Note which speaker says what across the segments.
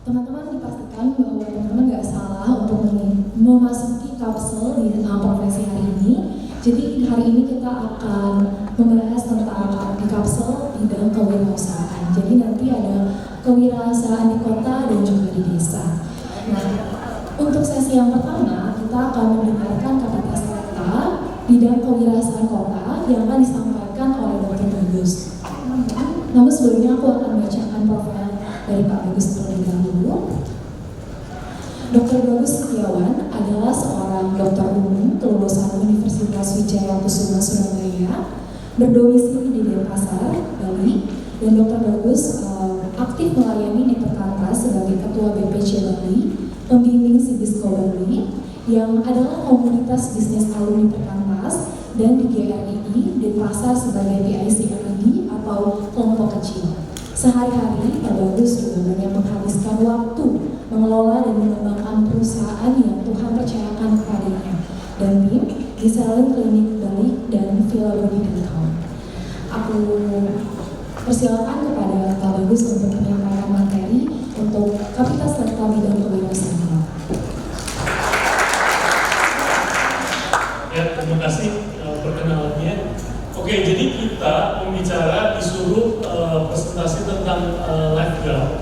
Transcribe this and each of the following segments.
Speaker 1: Teman-teman dipastikan bahwa teman-teman nggak salah untuk memasuki kapsul di profesi hari ini. Jadi hari ini kita akan membahas tentang di kapsul bidang kewirausahaan. Jadi nanti ada kewirausahaan di kota dan juga di desa. Nah, untuk sesi yang pertama kita akan mendengarkan kapasitas kita bidang kewirausahaan kota yang akan disampaikan oleh Dr. Bagus. Namun sebelumnya aku akan bacakan profil dari Pak Bagus terlebih dahulu. Dr. Bagus Setiawan adalah seorang dokter umum lulusan Universitas Wijaya Kusuma Surabaya, berdomisili di Denpasar, Bali, dan Dr. Bagus aktif melayani di Perkantas sebagai Ketua BPC Bali, pembimbing Sibisco Bali, yang adalah komunitas bisnis alumni Perkantas, dan di GRII Denpasar sebagai PIC RD atau kelompok kecil. Sehari-hari, Pak Bagus juga banyak menghabiskan waktu mengelola dan mengembangkan perusahaan yang Tuhan percayakan kepadanya dan BIM di Salon Klinik Bali dan Villa Bodi.com. Aku persilakan kepada Pak Bagus untuk menyampaikan materi untuk kapasitas serta bidang kewirausahaan.
Speaker 2: Ya, terima kasih perkenalannya. Oke, jadi kita pembicara disuruh presentasi tentang lifeguard.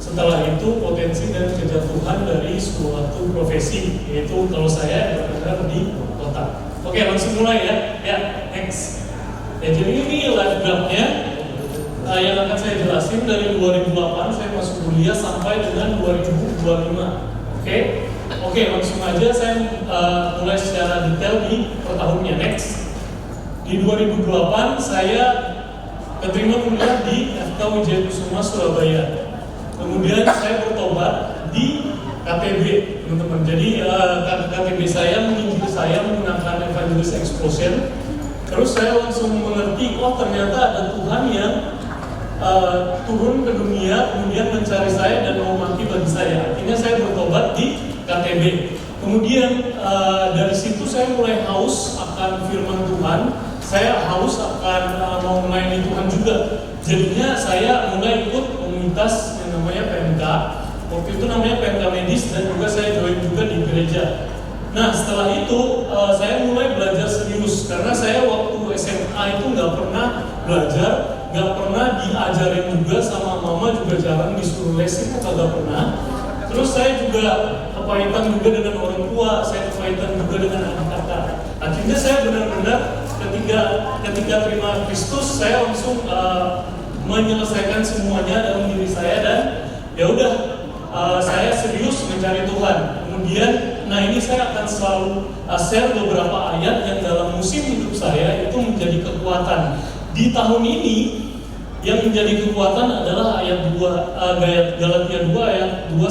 Speaker 2: Setelah itu potensi dan kejatuhan dari suatu profesi, yaitu kalau saya bergerak di kota. Oke, langsung mulai ya. Ya, next. Ya, jadi ini lifeguardnya yang akan saya jelasin dari 2008 saya masuk kuliah sampai dengan 2025. Oke, langsung aja saya mulai secara detail di per tahunnya. Next. Di 2008 saya keterima kuliah di FK Wijaya Kusuma Surabaya. Kemudian saya bertobat di KTB, teman-teman. Jadi KTB saya menginjil saya menggunakan Evangelis Explosion. Terus saya langsung mengerti, oh ternyata ada Tuhan yang turun ke dunia, kemudian mencari saya dan mau mati bagi saya. Akhirnya saya bertobat di KTB. Kemudian dari situ saya mulai haus akan firman Tuhan. Saya haus akan mau melayani Tuhan juga. Jadinya saya mulai ikut komunitas yang namanya PMK. Waktu itu namanya PMK Medis dan juga saya join juga di gereja. Nah setelah itu saya mulai belajar serius karena saya waktu SMA itu nggak pernah belajar, nggak pernah diajarin juga sama mama, juga jarang disuruh lesin atau nggak pernah. Terus saya juga kepahitan juga dengan orang tua, saya kepahitan juga dengan anak kakak. Akhirnya saya benar-benar ketika terima Kristus, saya langsung menyelesaikan semuanya dalam diri saya dan ya udah saya serius mencari Tuhan. Kemudian, nah ini saya akan selalu share beberapa ayat yang dalam musim hidup saya itu menjadi kekuatan. Di tahun ini yang menjadi kekuatan adalah ayat 2 Galatia 2 ayat 2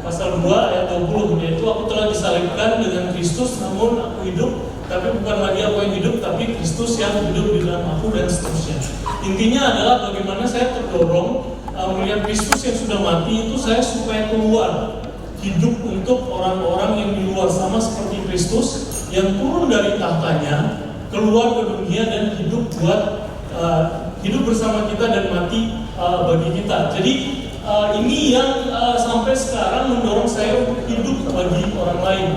Speaker 2: pasal 2 ayat 20, yaitu aku telah disalibkan dengan Kristus, namun aku hidup, tapi bukan lagi aku yang hidup, tapi Kristus yang hidup di dalam aku, dan seterusnya. Intinya adalah bagaimana saya terdorong melihat Kristus yang sudah mati itu saya supaya keluar hidup untuk orang-orang yang di luar, sama seperti Kristus yang turun dari tahtanya keluar ke dunia dan hidup buat hidup bersama kita dan mati bagi kita. Jadi ini yang sampai sekarang mendorong saya untuk hidup bagi orang lain.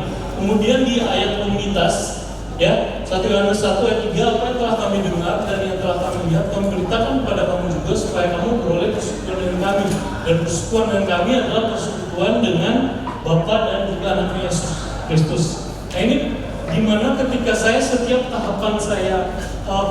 Speaker 2: Kemudian di ayat komunitas, ya, 1 Yohanes 1 ayat 3, apa yang telah kami dengar dan yang telah kami lihat kami beritakan kepada kamu juga supaya kamu beroleh persekutuan dengan kami. Dan persekutuan dengan kami adalah persekutuan dengan Bapa dan juga Anak Yesus Kristus. Nah ini gimana ketika saya setiap tahapan saya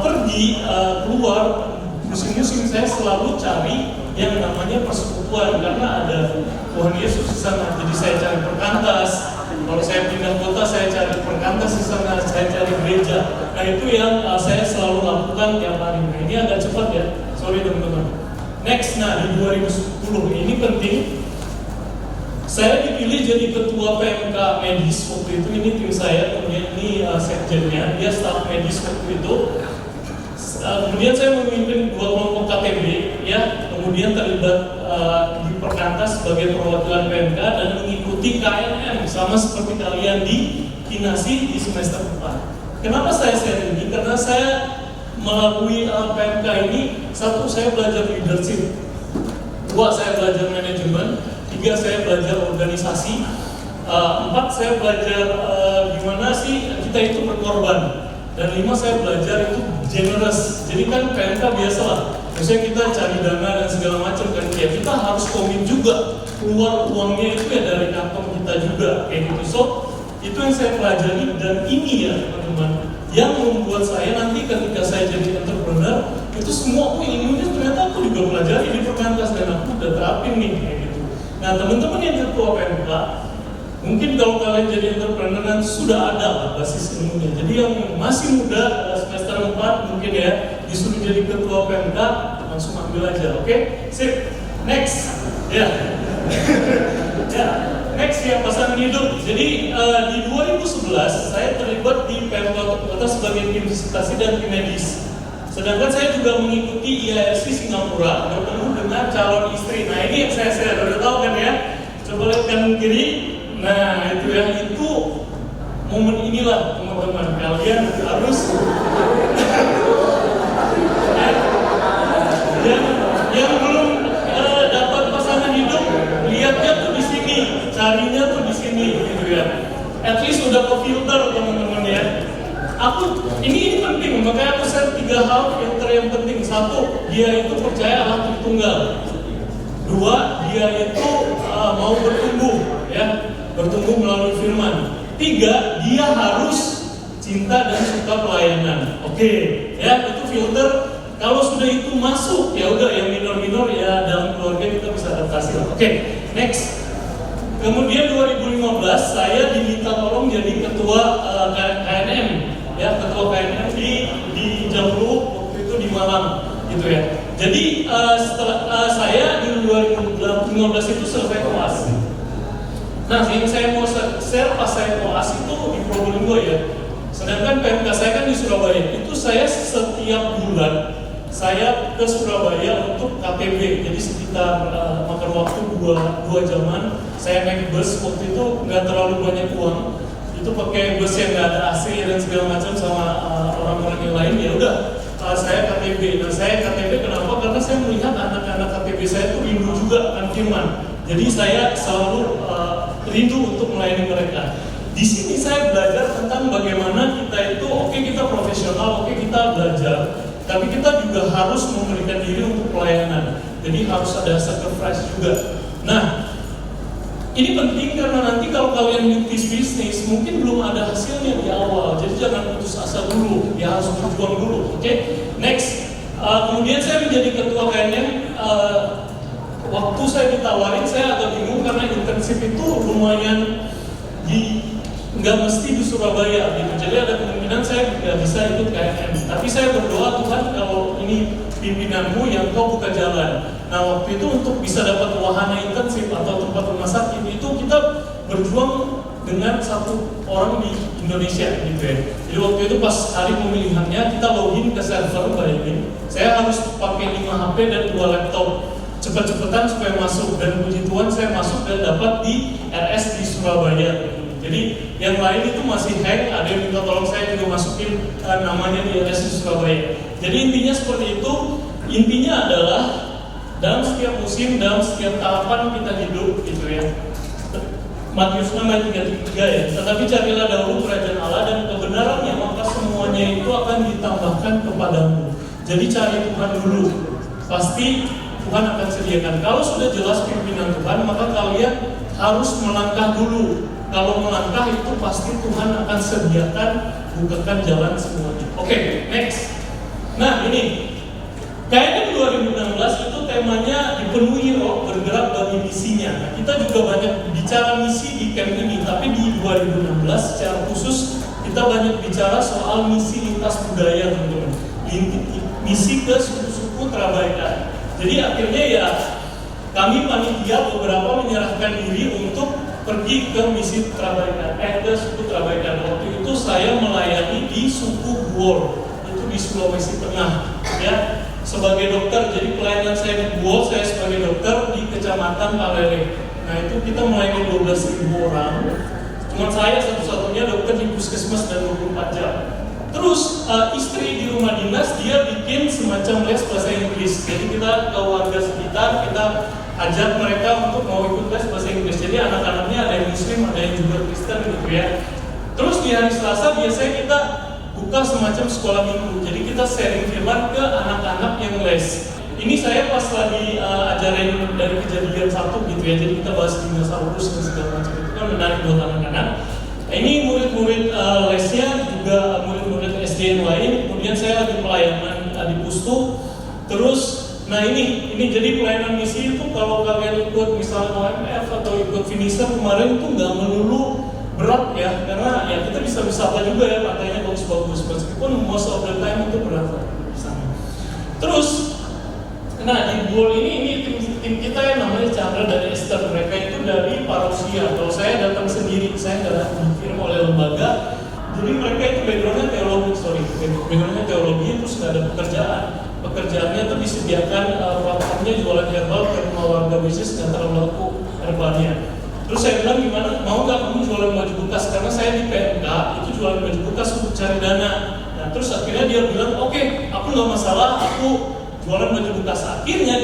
Speaker 2: pergi keluar musim-musim, saya selalu cari yang namanya persekutuan karena ada Tuhan Yesus di sana. Jadi saya cari perkantas. Kalau saya pindah kota, saya cari perkantas di sana, saya cari gereja. Nah itu yang saya selalu lakukan tiap hari. Nah ini agak cepat ya, sorry teman-teman. Next, nah di 2010 ini penting. Saya dipilih jadi ketua PMK Medis waktu itu. Ini tim saya, kemudian ini sekjennya, dia staf medis waktu itu. Kemudian saya memimpin 2 kelompok KTB, ya. Kemudian terlibat di Perkantas sebagai perwakilan PMK dan mengikuti KNM sama seperti kalian di Kinasi di semester 4. Kenapa saya share ini? Karena saya melalui PMK ini, satu, saya belajar leadership. 2, saya belajar manajemen 3 saya belajar organisasi, 4 saya belajar gimana sih kita itu berkorban, dan 5 saya belajar itu generous. Jadi kan PMK biasa lah, misalnya kita cari dana dan segala macam kan, ya kita harus komit juga, keluar uangnya itu ya dari kantong kita juga kayak gitu. So itu yang saya pelajari, dan ini ya teman-teman yang membuat saya nanti ketika saya jadi entrepreneur itu semua aku ilmunya ternyata aku juga pelajari di Perkantas dan aku udah terapin nih kayak gitu. Nah teman-teman yang ketua PMK, mungkin kalau kalian jadi entrepreneur nanti sudah ada lah basis ilmunya. Jadi yang masih muda semester 4 mungkin ya disuruh jadi ketua PMK, langsung ambil aja, oke? Sip, next, ya. Ya, next ya, pasangan hidup. Jadi di 2011 saya terlibat di PMK Kota sebagai tim disertasi dan tim medis. Sedangkan saya juga mengikuti IARC Singapura, bertemu dengan calon istri. Nah ini yang saya udah tahu kan ya. Coba lihat kanan kiri. Nah itu ya, itu momen inilah teman-teman, kalian harus yang belum dapat pasangan hidup, lihatnya tuh di sini, carinya tuh di sini gitu ya. At least udah ke filter teman-teman ya. Ini penting, makanya aku share 3 hal filter yang penting. 1, dia itu percaya Allah Tritunggal. 2, dia itu mau bertumbuh ya, bertumbuh melalui firman. 3, dia harus cinta dan suka pelayanan. Oke, ya itu filter. Kalau sudah itu masuk, ya udah yang minor-minor ya dalam keluarga kita bisa adaptasi. Oke, next. Kemudian 2015 saya diminta tolong jadi ketua KNM, ya ketua KNM di Jambu waktu itu di Malang, gitu ya. Jadi setelah saya di 2015 itu selesai koas. Nah, yang saya mau share pas saya koas itu di Probolinggo ya. Sedangkan PMK saya kan di Surabaya. Itu saya setiap bulan saya ke Surabaya untuk KTB, jadi sekitar makan waktu 2 jaman. Saya naik bus, waktu itu nggak terlalu banyak uang, itu pakai bus yang nggak ada AC dan segala macam sama orang-orang yang lain. Ya udah, saya KTB. Nah saya KTB kenapa? Karena saya melihat anak-anak KTB saya itu rindu juga akan firman. Jadi saya selalu rindu untuk melayani mereka. Di sini saya belajar tentang bagaimana kita itu, oke, kita profesional, oke, kita belajar, tapi kita juga harus memberikan diri untuk pelayanan. Jadi harus ada sacrifice juga. Nah, ini penting karena nanti kalau kalian merintis bisnis, mungkin belum ada hasilnya di awal. Jadi jangan putus asa dulu, ya harus berjuang dulu. Oke, next. Kemudian saya menjadi ketua KNM. Waktu saya ditawarin, saya agak bingung karena intensif itu lumayan nggak mesti di Surabaya gitu. Jadi ada kemungkinan saya nggak bisa ikut KNM. Tapi saya berdoa, Tuhan kalau ini pimpinanmu yang kau buka jalan. Nah waktu itu untuk bisa dapat wahana intensif atau tempat rumah sakit itu kita berjuang dengan 1 orang di Indonesia gitu ya. Jadi waktu itu pas hari pemilihannya kita login ke server, bayangin. Saya harus pakai 5 HP dan 2 laptop. Cepet-cepetan supaya masuk, dan puji Tuhan saya masuk dan dapat di RS di Surabaya. Jadi yang lain itu masih hang, ada yang minta tolong saya juga masukin namanya di RS di Surabaya. Jadi intinya seperti itu. Intinya adalah dalam setiap musim, dalam setiap tahapan kita hidup gitu ya. Matius 6 ayat 33 ya. Tetapi carilah dahulu kerajaan Allah dan kebenarannya, maka semuanya itu akan ditambahkan kepadamu. Jadi cari Tuhan dulu. Pasti Tuhan akan sediakan. Kalau sudah jelas pimpinan Tuhan, maka kalian harus melangkah dulu. Kalau melangkah itu pasti Tuhan akan sediakan, bukakan jalan semuanya. Oke, next. Nah ini, kayaknya 2016 itu temanya dipenuhi roh, bergerak bagi misinya. Nah, kita juga banyak bicara misi di camp ini, tapi di 2016 secara khusus kita banyak bicara soal misi lintas budaya, teman-teman. Misi ke suku-suku Trabaika. Jadi akhirnya ya kami panitia beberapa menyerahkan diri untuk pergi ke misi Trabaika, ke suku Trabaika. Waktu itu saya melayani di suku Buol, itu di Sulawesi Tengah, ya sebagai dokter. Jadi pelayanan saya di Buol, saya sebagai dokter di Kecamatan Palele. Nah itu kita melayani 12.000 orang. Cuma saya satu-satunya dokter di puskesmas dan 24 jam. Terus istri di rumah dinas dia bikin semacam les bahasa Inggris. Jadi kita ke warga sekitar, kita ajak mereka untuk mau ikut les ada yang juga Kristen gitu ya. Terus di hari Selasa biasanya kita buka semacam sekolah minggu. Jadi kita sharing firman ke anak-anak yang les. Ini saya pas lagi ajarin dari Kejadian 1 gitu ya. Jadi kita bahas dinosaurus dan segala macam, itu kan menarik buat anak-anak. Nah, ini murid-murid lesnya juga murid-murid SD yang lain. Kemudian saya lagi pelayanan di Pustu. Terus nah ini jadi pelayanan misi itu kalau kalian ikut misalnya OMF atau ikut Finisher kemarin itu nggak melulu berat ya, karena ya kita bisa wisata juga ya, pantainya bagus-bagus meskipun most of the time itu berat di sana. Terus nah di Buol ini tim kita yang namanya Chandra dan Esther, mereka itu dari Parousia. Kalau saya datang sendiri, saya nggak dikirim oleh lembaga. Jadi mereka itu backgroundnya teologi, terus nggak ada pekerjaannya tuh disediakan platformnya jualan herbal ke rumah warga bisnis nggak terlalu laku herbalnya. Terus saya bilang gimana, mau nggak kamu jualan baju bekas, karena saya di PMK itu jualan baju bekas untuk cari dana. Nah terus akhirnya dia bilang oke, aku nggak masalah, aku jualan baju bekas. Akhirnya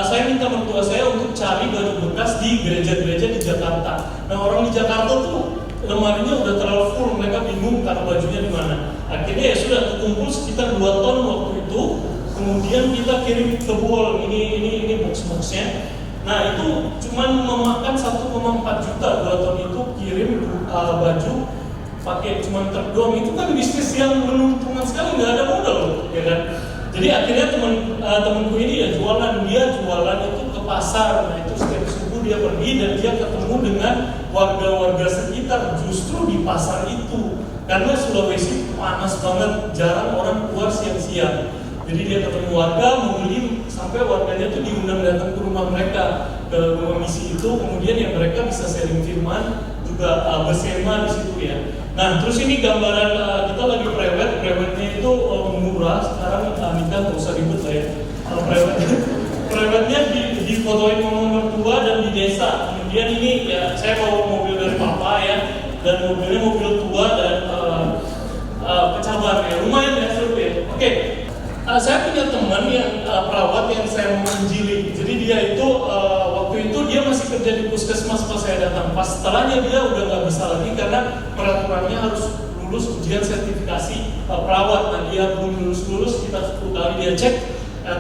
Speaker 2: saya minta mertua saya untuk cari baju bekas di gereja-gereja di Jakarta. Nah orang di Jakarta tuh lemarinya udah terlalu full, mereka bingung taruh bajunya di mana. Akhirnya ya sudah terkumpul sekitar 2 ton waktu itu. Kemudian kita kirim ke Buol, ini box-boxnya. Nah itu cuma memakan 1,4 juta 2 ton itu kirim baju pakai cuma truk doang. Itu kan bisnis yang menguntungkan sekali, nggak ada modal loh, ya kan? Jadi akhirnya temanku ini ya jualan itu ke pasar. Nah itu setiap subuh dia pergi dan dia ketemu dengan warga-warga sekitar justru di pasar itu. Karena Sulawesi panas banget, jarang orang keluar siang-siang. Jadi dia ketemu warga, membeli, sampai warganya tuh diundang datang ke rumah mereka, ke rumah misi itu. Kemudian ya mereka bisa sharing firman, juga bersema di situ ya. Nah terus ini gambaran kita lagi prewednya itu murah. Sekarang nikah nggak usah ribet lah ya. Prewednya difotoin sama mertua dan di desa. Kemudian ini ya saya bawa mobil dari papa ya, dan mobilnya mobil tua dan pecabar ya, lumayan ya seru ya. Oke. Saya punya teman yang perawat yang saya mau menjili. Jadi dia itu waktu itu dia masih kerja di puskesmas pas saya datang. Pas setelahnya dia udah nggak bisa lagi karena peraturannya harus lulus ujian sertifikasi perawat. Nah dia belum lulus, kita 10 kali dia cek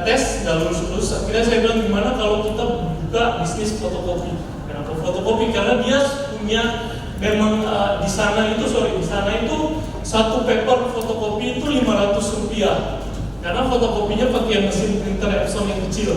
Speaker 2: tes nggak lulus. Akhirnya saya bilang gimana kalau kita buka bisnis fotokopi. Kenapa fotokopi? Karena dia punya memang di sana itu satu paper fotokopi itu 500 rupiah. Karena fotokopinya pakai mesin printer Epson yang kecil.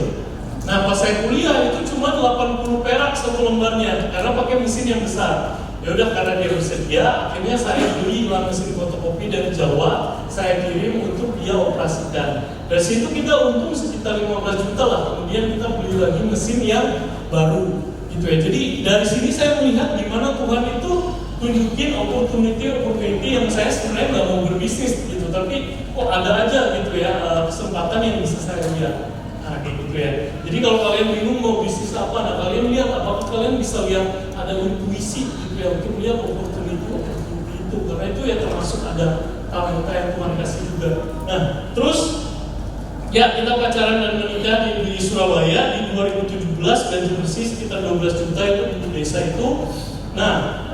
Speaker 2: Nah pas saya kuliah itu cuma 80 perak satu lembarnya karena pakai mesin yang besar. Ya udah karena dia bersedia, akhirnya saya beli mesin fotokopi dari Jawa, saya kirim untuk dia operasikan. Dari situ kita untung sekitar 15 juta lah. Kemudian kita beli lagi mesin yang baru, gitu ya. Jadi dari sini saya melihat gimana Tuhan itu tunjukin opportunity yang saya sebenarnya nggak mau berbisnis gitu, tapi kok ada aja gitu ya kesempatan yang bisa saya lihat. Nah kayak gitu ya. Jadi kalau kalian bingung mau bisnis apa, nah kalian lihat apakah kalian bisa lihat ada intuisi gitu ya untuk lihat opportunity itu, karena itu ya termasuk ada talenta yang Tuhan kasih juga. Nah terus ya kita pacaran dan menikah di Surabaya di 2017, gaji bersih sekitar 12 juta itu di desa itu. Nah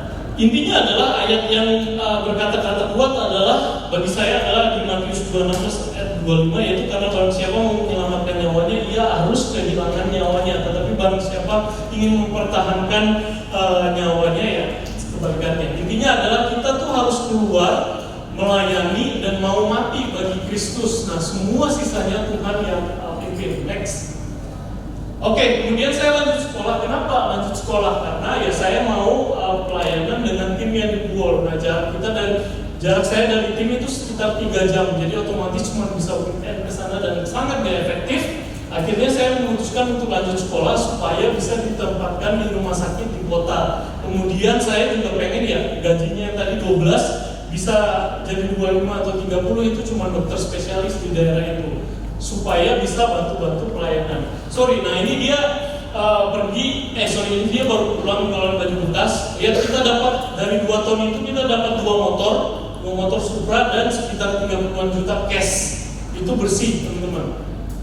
Speaker 2: intinya adalah ayat yang berkata-kata kuat adalah bagi saya adalah di Matius 26 ayat 25, yaitu karena barang siapa mau menyelamatkan nyawanya ia harus kehilangan nyawanya, tetapi barang siapa ingin mempertahankan nyawanya ya kebalikannya. Intinya adalah kita tuh harus keluar melayani dan mau mati bagi Kristus. Nah semua sisanya Tuhan yang pimpin. Next. Oke, kemudian saya lanjut sekolah. Kenapa lanjut sekolah? Karena ya saya mau pelayanan dengan tim yang di Buol. Nah, jarak saya dari tim itu sekitar 3 jam. Jadi otomatis cuma bisa weekend ke sana dan sangat gak efektif. Akhirnya saya memutuskan untuk lanjut sekolah supaya bisa ditempatkan di rumah sakit di kota. Kemudian saya juga pengen ya gajinya yang tadi 12 bisa jadi 25 atau 30, itu cuma dokter spesialis di daerah itu, supaya bisa bantu-bantu pelayanan. Nah ini dia ini dia baru pulang jualan baju bekas. Lihat kita dapat dari 2 ton itu kita dapat 2 motor Supra dan sekitar 30-an juta cash. Itu bersih teman-teman.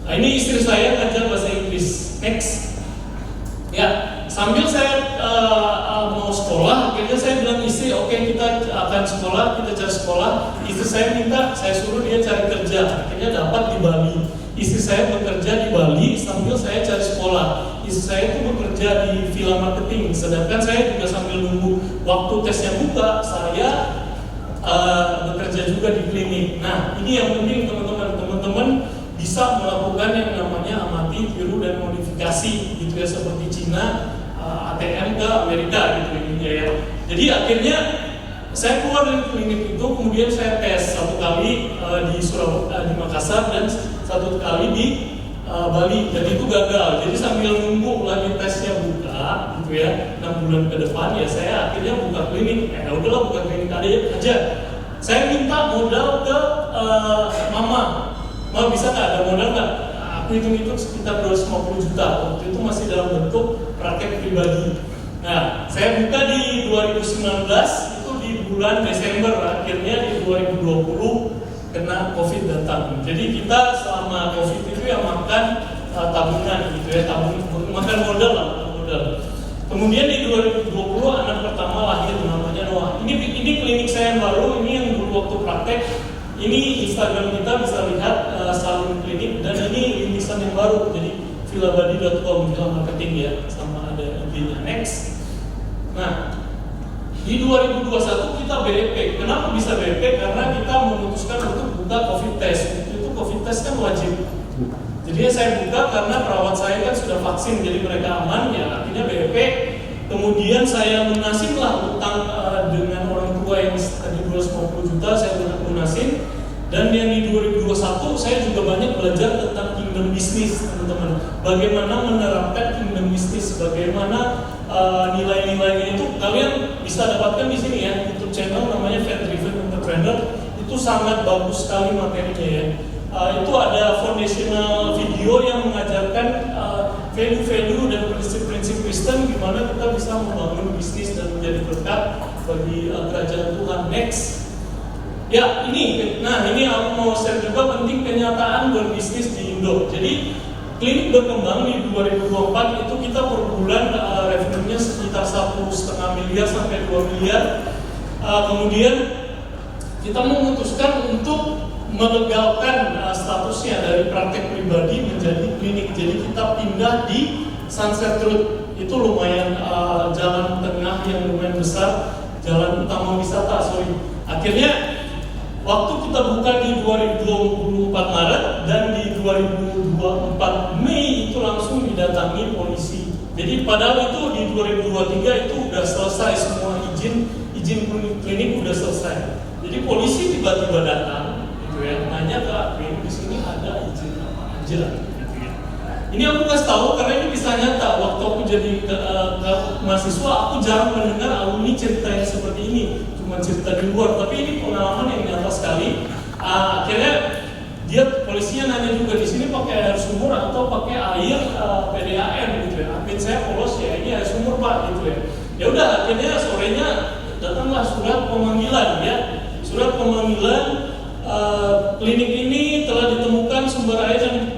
Speaker 2: Nah ini istri saya ngajar bahasa Inggris. Next. Ya sambil saya mau sekolah, akhirnya saya minta, saya suruh dia cari kerja, akhirnya dapat di Bali. Istri saya bekerja di Bali sambil saya cari sekolah. Istri saya itu bekerja di Villa Marketing, sedangkan saya juga sambil nunggu waktu tesnya buka, saya bekerja juga di klinik. Nah, ini yang penting teman-teman bisa melakukan yang namanya amati, tiru, dan modifikasi gitu ya, seperti Cina, ATM ke Amerika gitu ya. Jadi akhirnya saya keluar dari klinik itu, kemudian saya tes satu kali di Makassar dan satu kali di Bali, dan itu gagal. Jadi sambil nunggu lagi tesnya buka gitu ya, 6 bulan ke depan ya saya akhirnya buka klinik. Udahlah buka klinik aja. Saya minta modal ke mama bisa nggak ada modal nggak? Aku hitung sekitar 250 juta. Waktu itu masih dalam bentuk praktek pribadi. Nah, saya buka di 2019 itu di bulan Desember, akhirnya di 2020 kena COVID datang. Jadi kita selama COVID itu yang makan tabungan gitu ya, makan modal. Kemudian di 2020 anak pertama lahir namanya Noah. Ini klinik saya yang baru, ini yang dulu waktu praktek. Ini Instagram kita bisa lihat salon klinik, dan ini rintisan yang baru. Jadi villabadi.com, Villa Marketing ya, sama ada IG-nya. Next. Nah, di 2021 kita BEP. Kenapa bisa BEP? Karena kita memutuskan untuk buka COVID test. Itu COVID test kan wajib. Jadi saya buka karena perawat saya kan sudah vaksin, jadi mereka aman ya. Akhirnya BEP. Kemudian saya lunasinlah utang dengan orang tua yang tadi 250 juta saya lunasin. Dan yang di 2021 saya juga banyak belajar tentang kingdom bisnis, teman-teman. Bagaimana menerapkan kingdom bisnis, bagaimana nilai-nilainya itu kalian bisa dapatkan di sini ya, YouTube channel namanya Faith Driven Entrepreneur. Itu sangat bagus sekali materinya ya. Itu ada foundational video yang mengajarkan value-value dan prinsip-prinsip Kristen gimana kita bisa membangun bisnis dan menjadi berkat bagi kerajaan Tuhan. Next. Ya, ini aku mau share juga penting kenyataan berbisnis di Indo. Jadi klinik berkembang di 2024 itu kita per bulan revenue-nya sekitar 1,5 miliar sampai 2 miliar. Kemudian kita memutuskan untuk melegalkan statusnya dari praktek pribadi menjadi klinik. Jadi kita pindah di Sunset Road. Itu lumayan jalan tengah yang lumayan besar, jalan utama wisata, Akhirnya waktu kita buka di 2024 Maret dan di 2024 Mei itu langsung didatangi polisi. Jadi padahal itu di 2023 itu udah selesai semua izin klinik udah selesai. Jadi polisi tiba-tiba datang gitu ya, nanya ke admin di sini ada izin apa aja gitu ya. Ini aku kasih tahu karena ini bisa nyata. Waktu aku jadi mahasiswa aku jarang mendengar alumni cerita yang seperti ini. Cuma cerita di luar, tapi ini pengalaman yang nyata sekali. Akhirnya polisinya nanya juga di sini pakai air sumur atau pakai air PDAM gitu ya. Admin saya polos ya, ini air sumur Pak gitu ya. Ya udah, akhirnya sorenya datanglah surat pemanggilan ya. Surat pemanggilan klinik ini telah ditemukan sumber air yang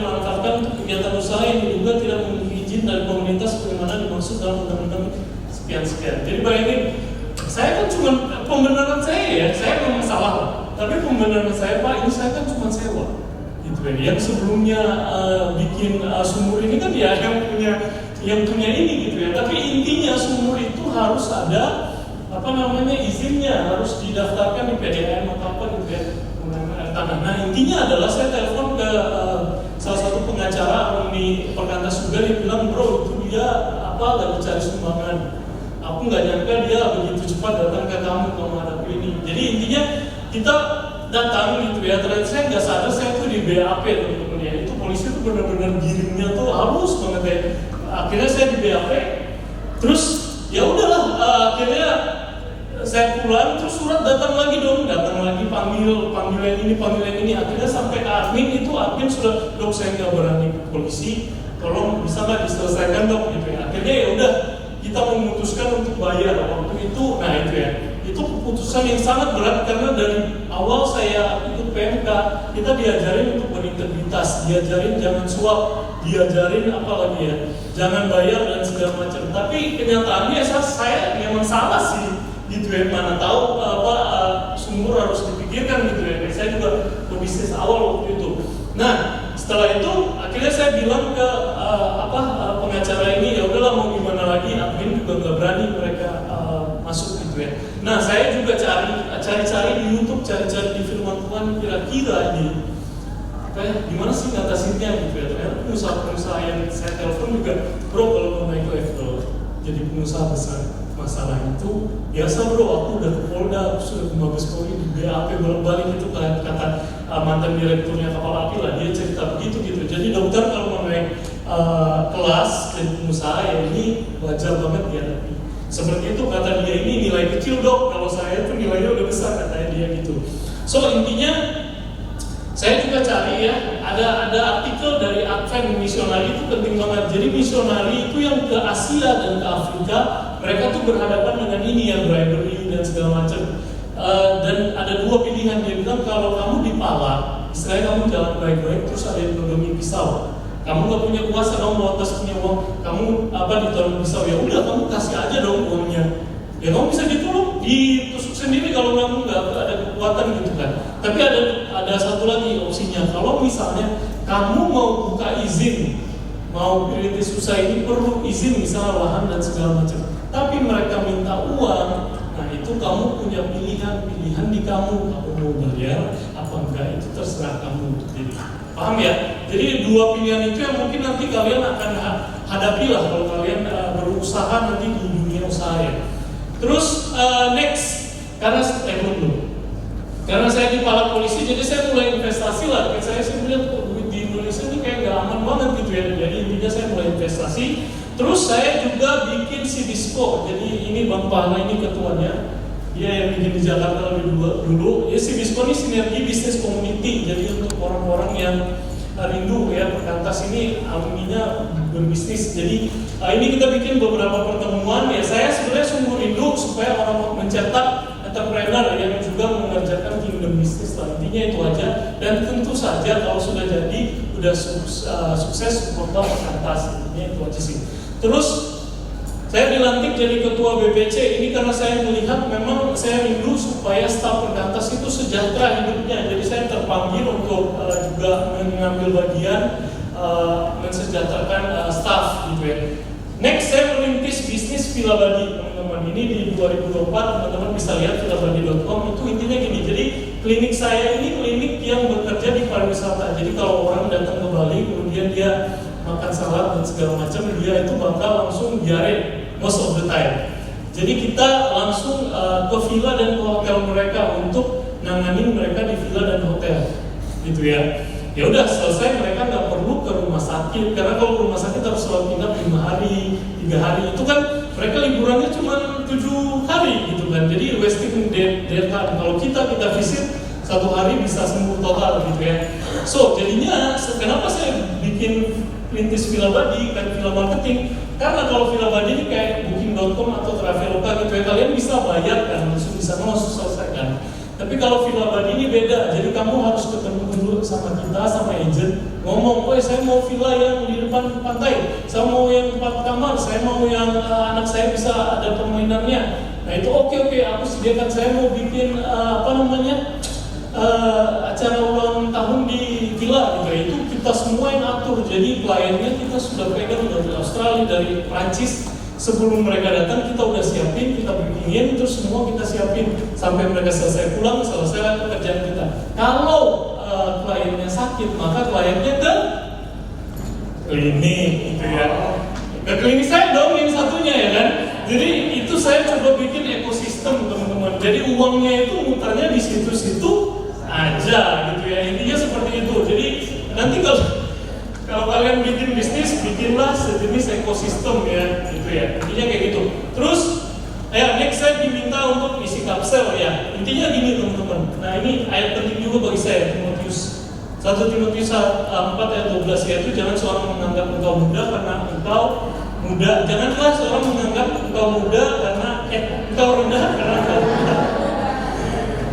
Speaker 2: dimanfaatkan untuk kegiatan usaha yang diduga tidak memiliki izin dari pemerintah sebagaimana dimaksud dalam undang-undang sekian. Jadi bayangin, saya kan cuma pembenaran saya memang salah, tapi pembenaran saya Pak, ini saya kan cuma sewa, gitu ya. Yang sebelumnya bikin sumur ini kan dia yang punya ini gitu ya. Tapi intinya sumur itu harus ada izinnya, harus didaftarkan di PDAM atau apa gitu ya. Nah intinya adalah saya telepon ke salah satu pengacara alumni Perkantas juga, dia bilang bro itu dia lagi cari sumbangan. Aku nggak nyangka dia begitu cepat datang ke kamu menghadapi ini. Jadi intinya kita datang gitu ya. Ternyata saya nggak sadar saya tuh di BAP teman-teman ya. Itu polisi tuh benar-benar giringnya tuh halus banget ya. Akhirnya saya di BAP. Terus ya udahlah. Akhirnya saya pulang, terus surat datang lagi panggilan ini. Akhirnya sampai ke admin itu, admin sudah dok saya nggak berani ke polisi. Tolong bisa nggak diselesaikan dok gitu ya. Akhirnya ya udah. Kita memutuskan untuk bayar waktu itu. Nah itu ya, itu keputusan yang sangat berat karena dari awal saya ikut PMK kita diajarin untuk berintegritas, diajarin jangan suap, diajarin jangan bayar dan segala macam. Tapi kenyataannya saya memang salah sih gitu ya, mana tahu sumur harus dipikirkan gitu ya. Saya juga pebisnis awal waktu itu. Nah, setelah itu akhirnya saya bilang ke pengacara ini, ya udahlah mau gimana lagi, admin juga nggak berani mereka masuk gitu ya. Nah, saya juga cari-cari di YouTube, cari-cari di firman Tuhan, kira-kira ini gimana sih ngatasinnya gitu ya. Ternyata pengusaha-pengusaha yang saya telepon juga, bro kalau mau naik level jadi pengusaha besar, masalah itu biasa bro, aku udah ke Polda, aku sudah ke Mabes Polri, di BAP bolak-balik itu kata mantan direkturnya kapal api lah, dia cerita begitu gitu. Jadi dokter kalau mau naik kelas jadi pengusaha ya ini wajar banget dihadapi. Seperti itu kata dia, ini nilai kecil dok, kalau saya tuh nilainya udah besar katanya dia gitu. So intinya saya juga cari ya, ada artikel dari Advent misionari itu penting banget. Jadi misionari itu yang ke Asia dan ke Afrika, mereka tuh berhadapan dengan ini ya, bribery dan segala macam. Dan ada dua pilihan, dia bilang kalau kamu dipalak, istilahnya kamu jalan baik-baik terus ada yang nodongin pisau. Kamu nggak punya kuasa, kamu mau atas punya uang, kamu ditolong pisau, ya udah kamu kasih aja dong uangnya. Ya kamu bisa ditolong, ditusuk sendiri kalau kamu nggak ada kekuatan gitu kan. Tapi ada satu lagi opsinya, kalau misalnya kamu mau buka izin, mau rintis usaha ini perlu izin misalnya lahan dan segala macam. Tapi mereka minta uang, nah itu kamu punya pilihan di kamu mau bayar apa enggak, itu terserah kamu. Jadi paham ya? Jadi dua pilihan itu yang mungkin nanti kalian akan hadapi lah kalau kalian berusaha nanti di dunia usaha ya. Terus next, karena saya dipalak polisi, jadi saya mulai investasi lah. Saya melihat duit di Indonesia ini kayak nggak aman banget gitu ya. Jadi intinya saya mulai investasi. Terus saya juga bikin Cibisco. Jadi ini Bang Pahala ini ketuanya, dia yang bikin di Jakarta lebih dulu. Ya Cibisco ini sinergi bisnis community. Jadi untuk orang-orang yang rindu ya perkantas ini alumninya berbisnis. Jadi ini kita bikin beberapa pertemuan ya. Saya sebenarnya sungguh rindu supaya orang mencetak entrepreneur yang juga mengerjakan kingdom bisnis lah. Intinya itu aja. Dan tentu saja kalau sudah jadi udah sukses supporter perkantas. Intinya itu aja sih. Terus saya dilantik jadi ketua BPC ini karena saya melihat memang saya rindu supaya staf perkantas itu sejahtera hidupnya. Jadi saya terpanggil untuk juga mengambil bagian mensejahterakan staf gitu ya. Next saya merintis bisnis Villa Badi teman-teman. Ini di 2024 teman-teman bisa lihat villabadi.com. Itu intinya gini. Jadi klinik saya ini klinik yang bekerja di pariwisata. Jadi kalau orang datang ke Bali kemudian dia makan salad dan segala macam, dia itu bakal langsung diare most of the time. Jadi kita langsung ke villa dan ke hotel mereka untuk nanganin mereka di villa dan hotel, gitu ya. Ya udah selesai, mereka nggak perlu ke rumah sakit karena kalau ke rumah sakit harus selalu pindah 5 hari, 3 hari. Itu kan mereka liburannya cuma 7 hari gitu kan. Jadi wasting their time. Kalau kita visit 1 hari bisa sembuh total gitu ya. So jadinya kenapa saya bikin rintis Villa Badi dan Villa Marketing? Karena kalau Villa Badi ini kayak booking.com atau Traveloka gitu ya, kalian bisa bayar kan, langsung bisa selesai kan. Tapi kalau Villa Badi ini beda, jadi kamu harus ketemu dulu sama kita, sama agent, ngomong, saya mau villa yang di depan pantai, saya mau yang 4 kamar, saya mau yang anak saya bisa ada permainannya. Nah itu oke, aku sediakan. Saya mau bikin acara ulang tahun di villa gitu ya. Itu kita semua yang atur. Jadi kliennya kita sudah pegang dari Australia, dari Prancis. Sebelum mereka datang kita udah siapin, kita bikinin, terus semua kita siapin sampai mereka selesai pulang, selesai pekerjaan kita. Kalau kliennya sakit, maka kliennya ke klinik gitu ya. Ke klinik saya dong yang satunya ya kan. Jadi itu saya coba bikin ekosistem teman-teman. Jadi uangnya itu mutarnya di situ-situ aja gitu ya. Intinya seperti itu. Jadi nanti kalau kalian bikin bisnis, bikinlah sejenis ekosistem ya, gitu ya. Intinya kayak gitu. Terus, next saya diminta untuk isi kapsel ya. Intinya gini teman-teman. Nah ini ayat penting juga bagi saya, Timotius 1 Timotius 4 ayat 12 yaitu jangan seorang menganggap engkau muda karena engkau muda. Janganlah seorang menganggap engkau muda karena engkau rendah karena engkau muda.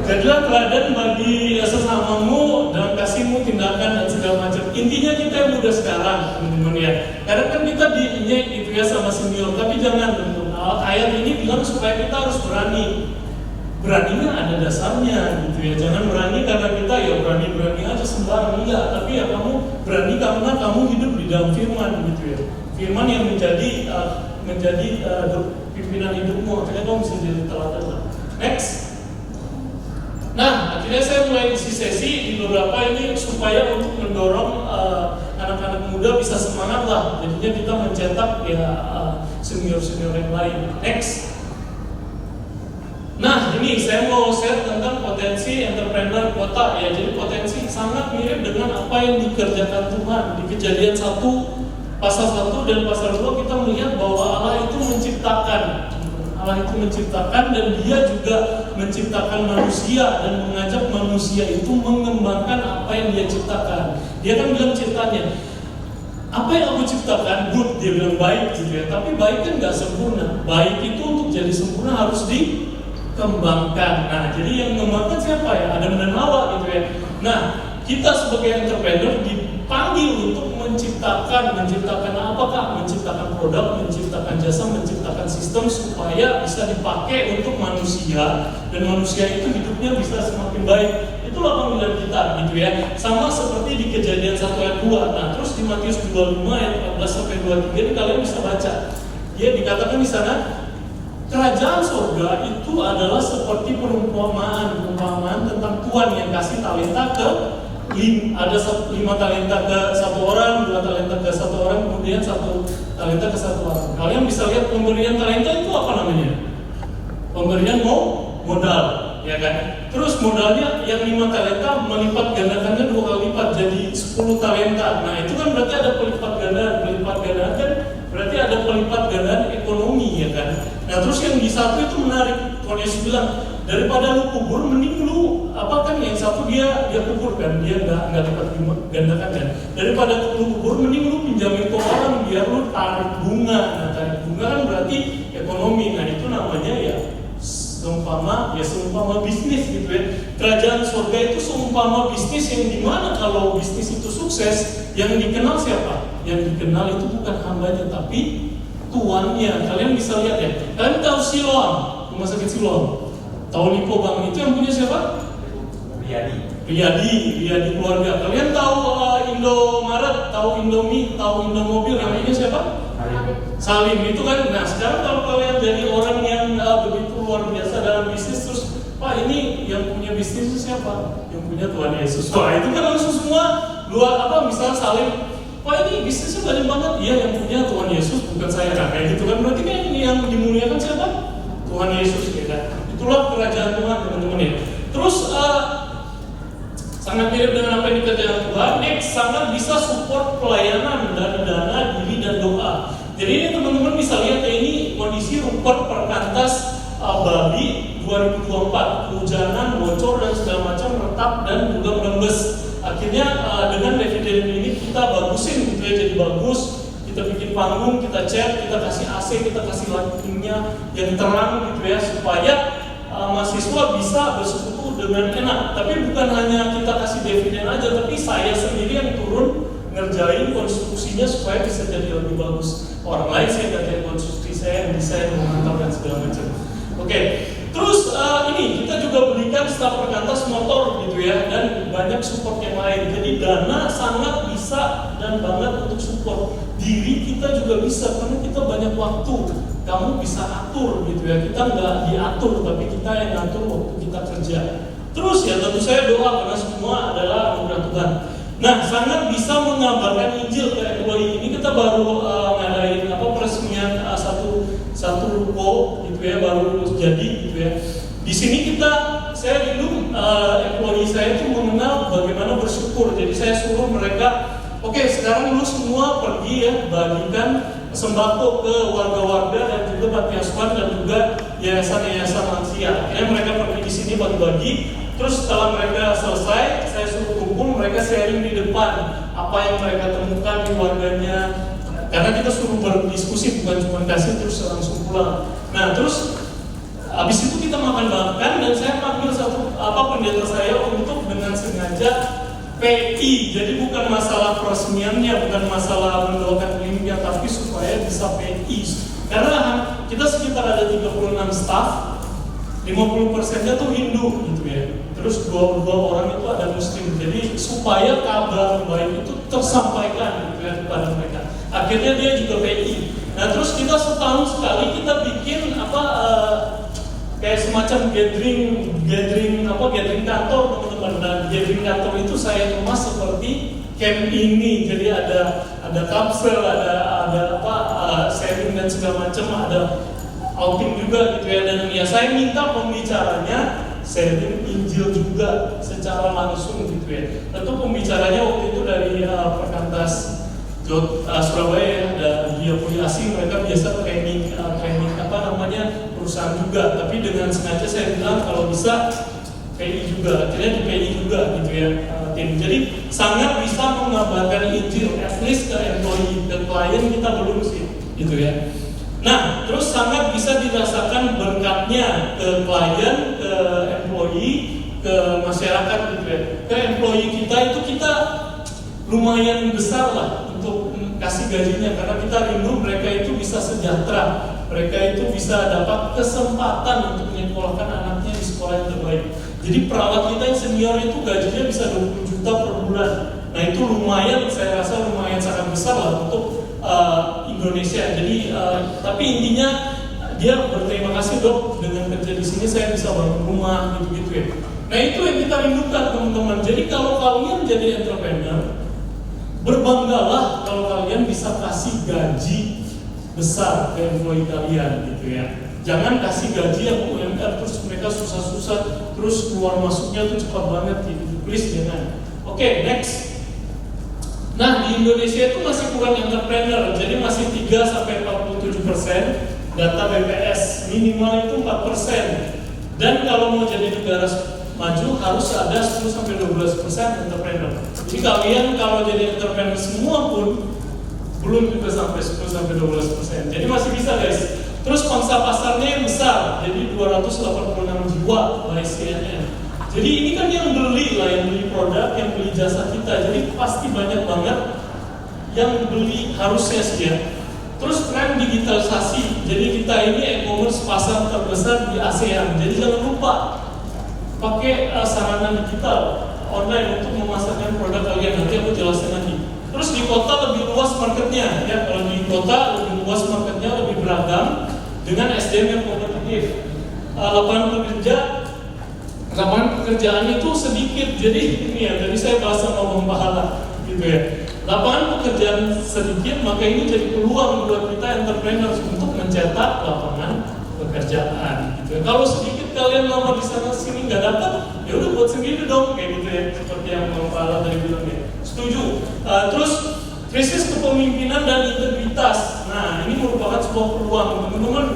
Speaker 2: Jadilah teladan bagi sesamamu dalam kasihmu, tindakan dan segala macam. Intinya kita yang muda sekarang, teman-teman ya. Karena kan kita diinjek gitu ya sama senior, tapi jangan teman-teman. Ayat ini bilang supaya kita harus berani. beraninya ada dasarnya gitu ya. Jangan berani karena kita ya berani aja sembarang, enggak. Tapi ya kamu berani karena kamu hidup di dalam firman gitu ya. Firman yang menjadi pimpinan hidupmu, akhirnya kamu bisa jadi teladan. Next. Nah, akhirnya saya mulai isi sesi di beberapa ini supaya untuk mendorong anak-anak muda bisa semangat lah. Jadinya kita mencetak ya senior-senior yang lain. Next. Nah, ini saya mau share tentang potensi entrepreneur kota ya. Jadi potensi sangat mirip dengan apa yang dikerjakan Tuhan di Kejadian 1 pasal 1 dan pasal 2 kita melihat bahwa Allah itu menciptakan. Allah itu menciptakan dan Dia juga menciptakan manusia dan mengajak manusia itu mengembangkan apa yang Dia ciptakan. Dia kan bilang ciptanya, apa yang aku ciptakan good, Dia bilang baik gitu ya. Tapi baik kan nggak sempurna. Baik itu untuk jadi sempurna harus dikembangkan. Nah, jadi yang mengembangkan siapa ya? Adam dan Hawa gitu ya. Nah, kita sebagai entrepreneur dipanggil untuk menciptakan apakah? Menciptakan produk, menciptakan jasa, menciptakan sistem supaya bisa dipakai untuk manusia dan manusia itu hidupnya bisa semakin baik. Itulah panggilan kita gitu ya. Sama seperti di Kejadian 1 ayat 2. Nah, terus di Matius 25 ayat 14 sampai 23 ini kalian bisa baca. Ya, dikatakan di sana kerajaan surga itu adalah seperti perumpamaan tentang Tuhan yang kasih talenta ke ada 5 talenta ke 1 orang, 2 talenta ke 1 orang, kemudian 1 talenta ke 1 orang. Kalian bisa lihat pemberian talenta itu apa namanya? Pemberian modal, ya kan? Terus modalnya yang 5 talenta melipat gandakannya 2 kali lipat jadi 10 talenta. Nah, itu kan berarti ada pelipat gandaan kan berarti ada pelipat gandaan ekonomi, ya kan? Nah, terus yang di 1 itu menarik. Tuhan Yesus bilang, daripada lu kubur, mending lu kan yang 1 dia kubur kan, dia nggak dapat gandakan kan. Daripada lu kubur, mending lu pinjamin ke orang biar lu tarik bunga. Nah, tarik bunga kan berarti ekonomi. Nah, itu namanya ya seumpama bisnis gitu ya. Kerajaan surga itu seumpama bisnis yang dimana kalau bisnis itu sukses, yang dikenal siapa? Yang dikenal itu bukan hambanya tapi tuannya. Kalian bisa lihat ya. Kalian tahu Siloam, rumah sakit Siloam. Tahu Lipo Bang itu yang punya siapa? Riyadi keluarga. Kalian tahu Indomaret, tahu Indomie, tahu Indomobil yang punya siapa? Salim itu kan. Nah, sekarang kalau kalian jadi orang yang begitu luar biasa dalam bisnis, terus Pak ini yang punya bisnis itu siapa? Yang punya Tuhan Yesus. Wah, itu kan langsung semua misalnya Salim, Pak ini bisnisnya banyak banget. Iya, yang punya Tuhan Yesus bukan saya. Nah, kayak gitu kan berarti kan yang dimuliakan siapa? Tuhan Yesus ya kan. Itulah kerajaan Tuhan, teman-teman ya. Terus sangat mirip dengan apa yang dikerjakan Tuhan. Next, sangat bisa support pelayanan dari dana, diri dan doa. Jadi ini teman-teman bisa lihat ya, ini kondisi Rupert Perkantas Bali 2024, kehujanan, bocor dan segala macam retak dan juga merembes. Akhirnya dengan dividen ini kita bagusin gitu ya, jadi bagus. Kita bikin panggung, kita cat, kita kasih AC, kita kasih lightingnya yang terang gitu ya, supaya mahasiswa bisa bersekutu dengan enak. Tapi bukan hanya kita kasih dividen aja, tapi saya sendiri yang turun ngerjain konstruksinya supaya bisa jadi lebih bagus. Orang lain saya ngerjain konstruksi, saya yang desain, memantau dan segala macam. Oke. Terus ini kita juga berikan staf perkantas motor gitu ya, dan banyak support yang lain. Jadi dana sangat bisa dan banget untuk support. Diri kita juga bisa karena kita banyak waktu. Kamu bisa atur gitu ya. Kita nggak diatur tapi kita yang ngatur waktu kita kerja. Terus ya tentu saya doa karena semua adalah anugerah Tuhan. Nah, sangat bisa mengabarkan Injil ke employee. Ini kita baru ngadain peresmian satu ruko gitu ya, baru jadi gitu ya. Di sini saya rindu employee saya itu mengenal bagaimana bersyukur. Jadi saya suruh mereka, oke, sekarang lu semua pergi ya, bagikan sembako ke warga-warga dan juga panti asuhan dan juga yayasan-yayasan lansia. Akhirnya mereka pergi di sini bagi-bagi. Terus setelah mereka selesai, saya suruh kumpul, mereka sharing di depan apa yang mereka temukan di warganya. Karena kita suruh berdiskusi, bukan cuma kasih terus langsung pulang. Nah, terus habis itu kita makan-makan dan saya panggil pendeta saya untuk dengan sengaja PI. Jadi bukan masalah peresmiannya, bukan masalah mendoakan kliniknya, tapi supaya bisa PI. Karena kita sekitar ada 36 staff. 50%-nya tuh Hindu gitu ya. Terus dua orang itu ada Muslim. Jadi supaya kabar baik itu tersampaikan gitu ya kepada mereka. Akhirnya dia juga PI. Nah terus kita setahun sekali kita bikin kayak semacam gathering kantor teman-teman. Dan gathering kantor itu saya kemas seperti camp ini. Jadi ada kapsel, ada sharing dan segala macam, ada outing juga gitu ya. Dan ya saya minta pembicaranya sharing Injil juga secara langsung gitu ya. Tentu pembicaranya waktu itu dari Perkantas Surabaya, ada dia kuliah asing, mereka biasa training perusahaan juga. Tapi dengan sengaja saya bilang kalau bisa PI juga, akhirnya di PI juga gitu ya tim. Jadi sangat bisa mengabarkan Injil, at least ke employee, ke klien kita belum sih gitu ya. Nah, terus sangat bisa dirasakan berkatnya ke klien, ke employee, ke masyarakat gitu ya. Ke employee kita itu kita lumayan besar lah untuk kasih gajinya, karena kita rindu mereka itu bisa sejahtera, mereka itu bisa dapat kesempatan untuk menyekolahkan anaknya di sekolah yang terbaik. Jadi perawat kita yang senior itu gajinya bisa 20 juta per bulan. Nah itu lumayan, saya rasa lumayan sangat besar lah untuk Indonesia. Jadi tapi intinya dia berterima kasih, dok, dengan kerja di sini saya bisa bangun rumah gitu-gitu ya. Nah itu yang kita rindukan teman-teman. Jadi kalau kalian jadi entrepreneur, berbanggalah kalau kalian bisa kasih gaji besar ke employee kalian gitu ya. Jangan kasih gaji yang UMR terus mereka susah-susah, terus keluar masuknya tuh cepat banget gitu. Please jangan. Oke, next. Nah di Indonesia itu masih kurang entrepreneur, jadi masih 3-47% data BPS, minimal itu 4%. Dan kalau mau jadi negara maju harus ada 10-12% entrepreneur. Jadi kalian kalau jadi entrepreneur semua pun belum juga sampai 10-12%. Jadi masih bisa guys. Terus pangsa pasarnya yang besar, jadi 286 jiwa by CNN. Jadi ini kan yang beli lah, yang beli produk, yang beli jasa kita. Jadi pasti banyak banget yang beli harusnya sih ya. Terus tren digitalisasi. Jadi kita ini e-commerce pasar terbesar di ASEAN. Jadi jangan lupa pakai sarana digital online untuk memasarkan produk kalian. Nanti aku jelasin lagi. Terus di kota lebih luas marketnya ya. Kalau di kota lebih luas marketnya, lebih beragam dengan SDM yang kompetitif. Lapangan pekerjaan itu sedikit. Jadi ini ya, tadi saya bahas sama Bang Pahala gitu ya. Lapangan pekerjaan sedikit, maka ini jadi peluang buat kita entrepreneur untuk mencetak lapangan pekerjaan gitu ya. Kalau sedikit kalian lama di sana sini nggak dapat, ya udah buat sendiri dong kayak gitu ya, seperti yang Bang Pahala tadi bilang ya. Setuju. Terus krisis kepemimpinan dan integritas. Nah ini merupakan sebuah peluang teman-teman.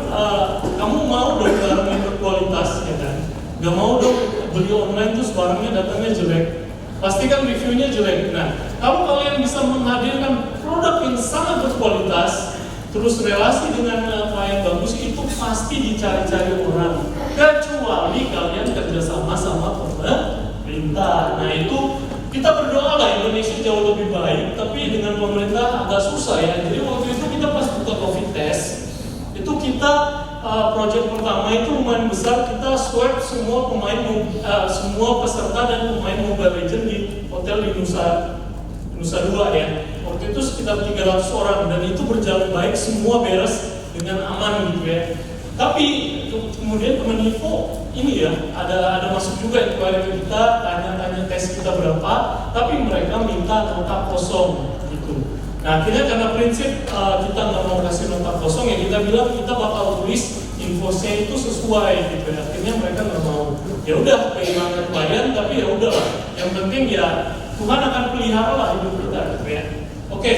Speaker 2: Kamu mau dong barang yang berkualitas ya kan? Gak mau dong beli online terus barangnya datangnya jelek, pasti kan reviewnya jelek. Nah kalau kalian bisa menghadirkan produk yang sangat berkualitas, terus relasi dengan klien bagus, itu pasti dicari-cari orang, kecuali kalian kerjasama sama pemerintah. Nah itu kita berdoa lah Indonesia jauh lebih baik, tapi dengan pemerintah agak susah ya. Jadi waktu itu kita pas buka COVID test, itu kita project pertama itu lumayan besar. Kita swab semua semua peserta dan pemain Mobile Legends di hotel di Nusa Dua ya. Waktu itu sekitar 300 orang dan itu berjalan baik, semua beres dengan aman gitu ya. Tapi kemudian Kemeninfo ini ya ada masuk juga inquiry ke kita, tanya-tanya tes kita berapa, tapi mereka minta nota kosong gitu. Nah akhirnya karena prinsip kita nggak mau kasih nota kosong ya, kita bilang kita bakal tulis infosnya itu sesuai gitu ya. Akhirnya mereka nggak mau. Ya udah kehilangan klien, tapi ya udah lah. Yang penting ya Tuhan akan pelihara lah hidup kita gitu ya. Oke.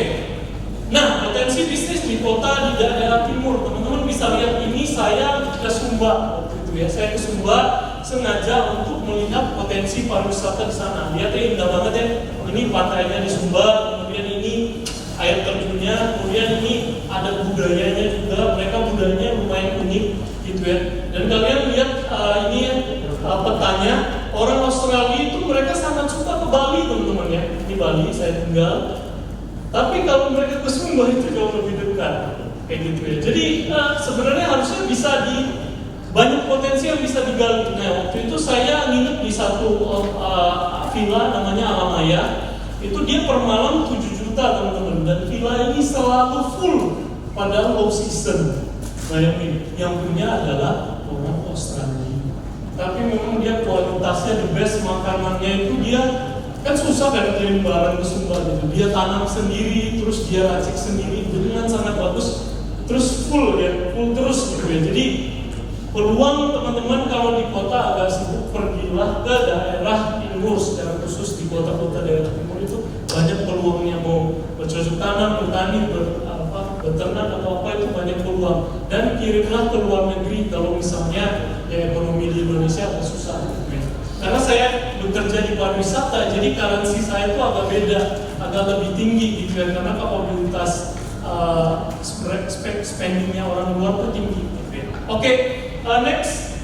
Speaker 2: Nah potensi bisnis di kota di daerah timur, teman-teman bisa lihat ini saya ke Sumba waktu itu ya. Saya ke Sumba sengaja untuk melihat potensi pariwisata di sana. Lihat ya, indah banget ya. Ini pantainya di Sumba, kemudian ini air terjunnya, kemudian ini ada budayanya juga, mereka budayanya lumayan unik gitu ya. Dan kalian lihat ini ya, petanya, orang Australia itu mereka sangat suka ke Bali teman-teman ya. Di Bali saya tinggal, tapi kalau mereka ke Sumba itu jauh lebih dekat kayak gitu ya. Jadi sebenarnya harusnya bisa banyak potensi yang bisa digali. Nah, waktu itu saya nginep di satu villa namanya Alamaya. Itu dia per malam 7 juta teman-teman, dan villa ini selalu full pada low season. Bayangin, yang punya adalah orang Australia. Tapi memang dia kualitasnya the best, makanannya itu dia kan susah kan kirim barang ke Sumba gitu. Dia tanam sendiri, terus dia racik sendiri, dengan sangat bagus. Terus full ya, full terus gitu ya. Jadi peluang teman-teman kalau di kota agak sibuk, pergilah ke daerah timur, secara khusus di kota-kota daerah timur itu banyak peluangnya, mau bercocok tanam, bertani, beternak atau apa, itu banyak peluang. Dan kirimlah ke luar negeri kalau misalnya ya, ekonomi di Indonesia agak susah. Karena saya bekerja di pariwisata, jadi currency saya itu agak beda, agak lebih tinggi gitu ya, karena kapabilitas spendingnya orang luar itu tinggi. Oke. Next,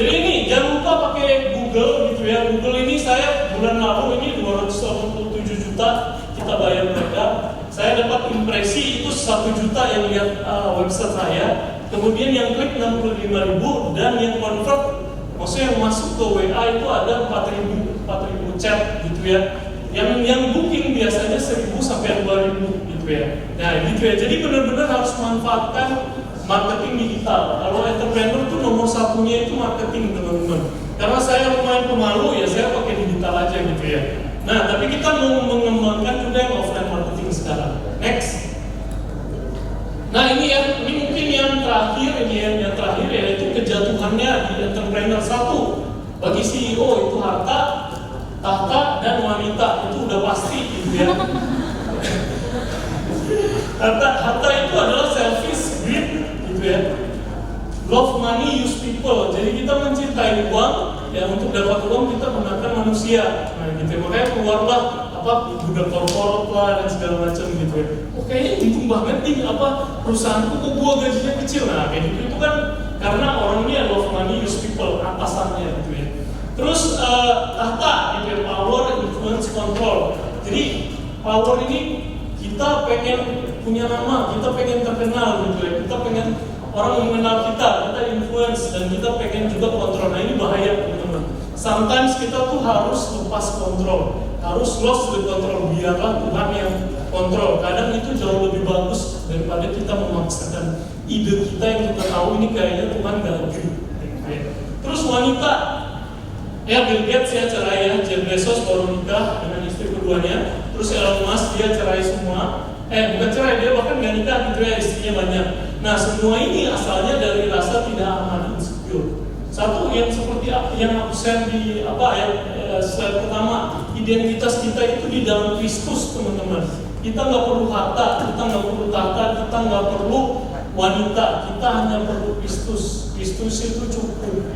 Speaker 2: jadi ini jangan lupa pakai Google gitu ya. Google ini saya bulan lalu ini 287 juta kita bayar mereka. Saya dapat impresi itu 1 juta yang lihat website saya. Kemudian yang klik 65.000 dan yang convert, maksudnya yang masuk ke WA itu ada 4.000 chat gitu ya. Yang booking biasanya 1.000 sampai 2.000 gitu ya. Nah gitu ya. Jadi benar-benar harus manfaatkan marketing digital. Kalau entrepreneur itu nomor satunya itu marketing teman-teman. Karena saya lumayan pemalu ya, saya pakai digital aja gitu ya. Nah, tapi kita mau mengembangkan juga yang offline marketing sekarang. Next. Nah ini mungkin yang terakhir yang terakhir yaitu kejatuhannya di entrepreneur. Satu, bagi CEO itu harta, tahta, dan wanita itu udah pasti gitu ya. Harta itu adalah selfish, greed. Ya. Love money, use people. Jadi kita mencintai uang, ya untuk dapat uang kita gunakan manusia. Nah gitu, makanya keluarlah budak korporat lah dan segala macam gitu ya. Oke, untung banget nih perusahaanku kok gua gajinya kecil. Nah kayak gitu itu kan karena orangnya love money, use people, atasannya gitu ya. Terus tahta gitu ya, power, influence, control. Jadi power ini kita pengen punya nama, kita pengen terkenal gitu ya, kita pengen orang mengenal kita influence, dan kita pengen juga kontrol. Nah ini bahaya teman-teman. Sometimes kita tuh harus lepas kontrol, harus lost the control, biarlah Tuhan yang kontrol. Kadang itu jauh lebih bagus daripada kita memaksakan ide kita yang kita tahu ini kayaknya Tuhan gak agree. Terus wanita, ya Bill Gates ya cerai ya, Jeff Bezos baru nikah dengan istri keduanya. Terus Elon Musk dia cerai semua. Bukan cerai, dia bahkan gak nikah gitu ya, istrinya banyak. Nah semua ini asalnya dari rasa tidak aman, insecure. Satu yang seperti yang aku share di slide pertama, identitas kita itu di dalam Kristus teman-teman. Kita nggak perlu harta, kita nggak perlu tahta, kita nggak perlu wanita, kita hanya perlu Kristus. Kristus itu cukup.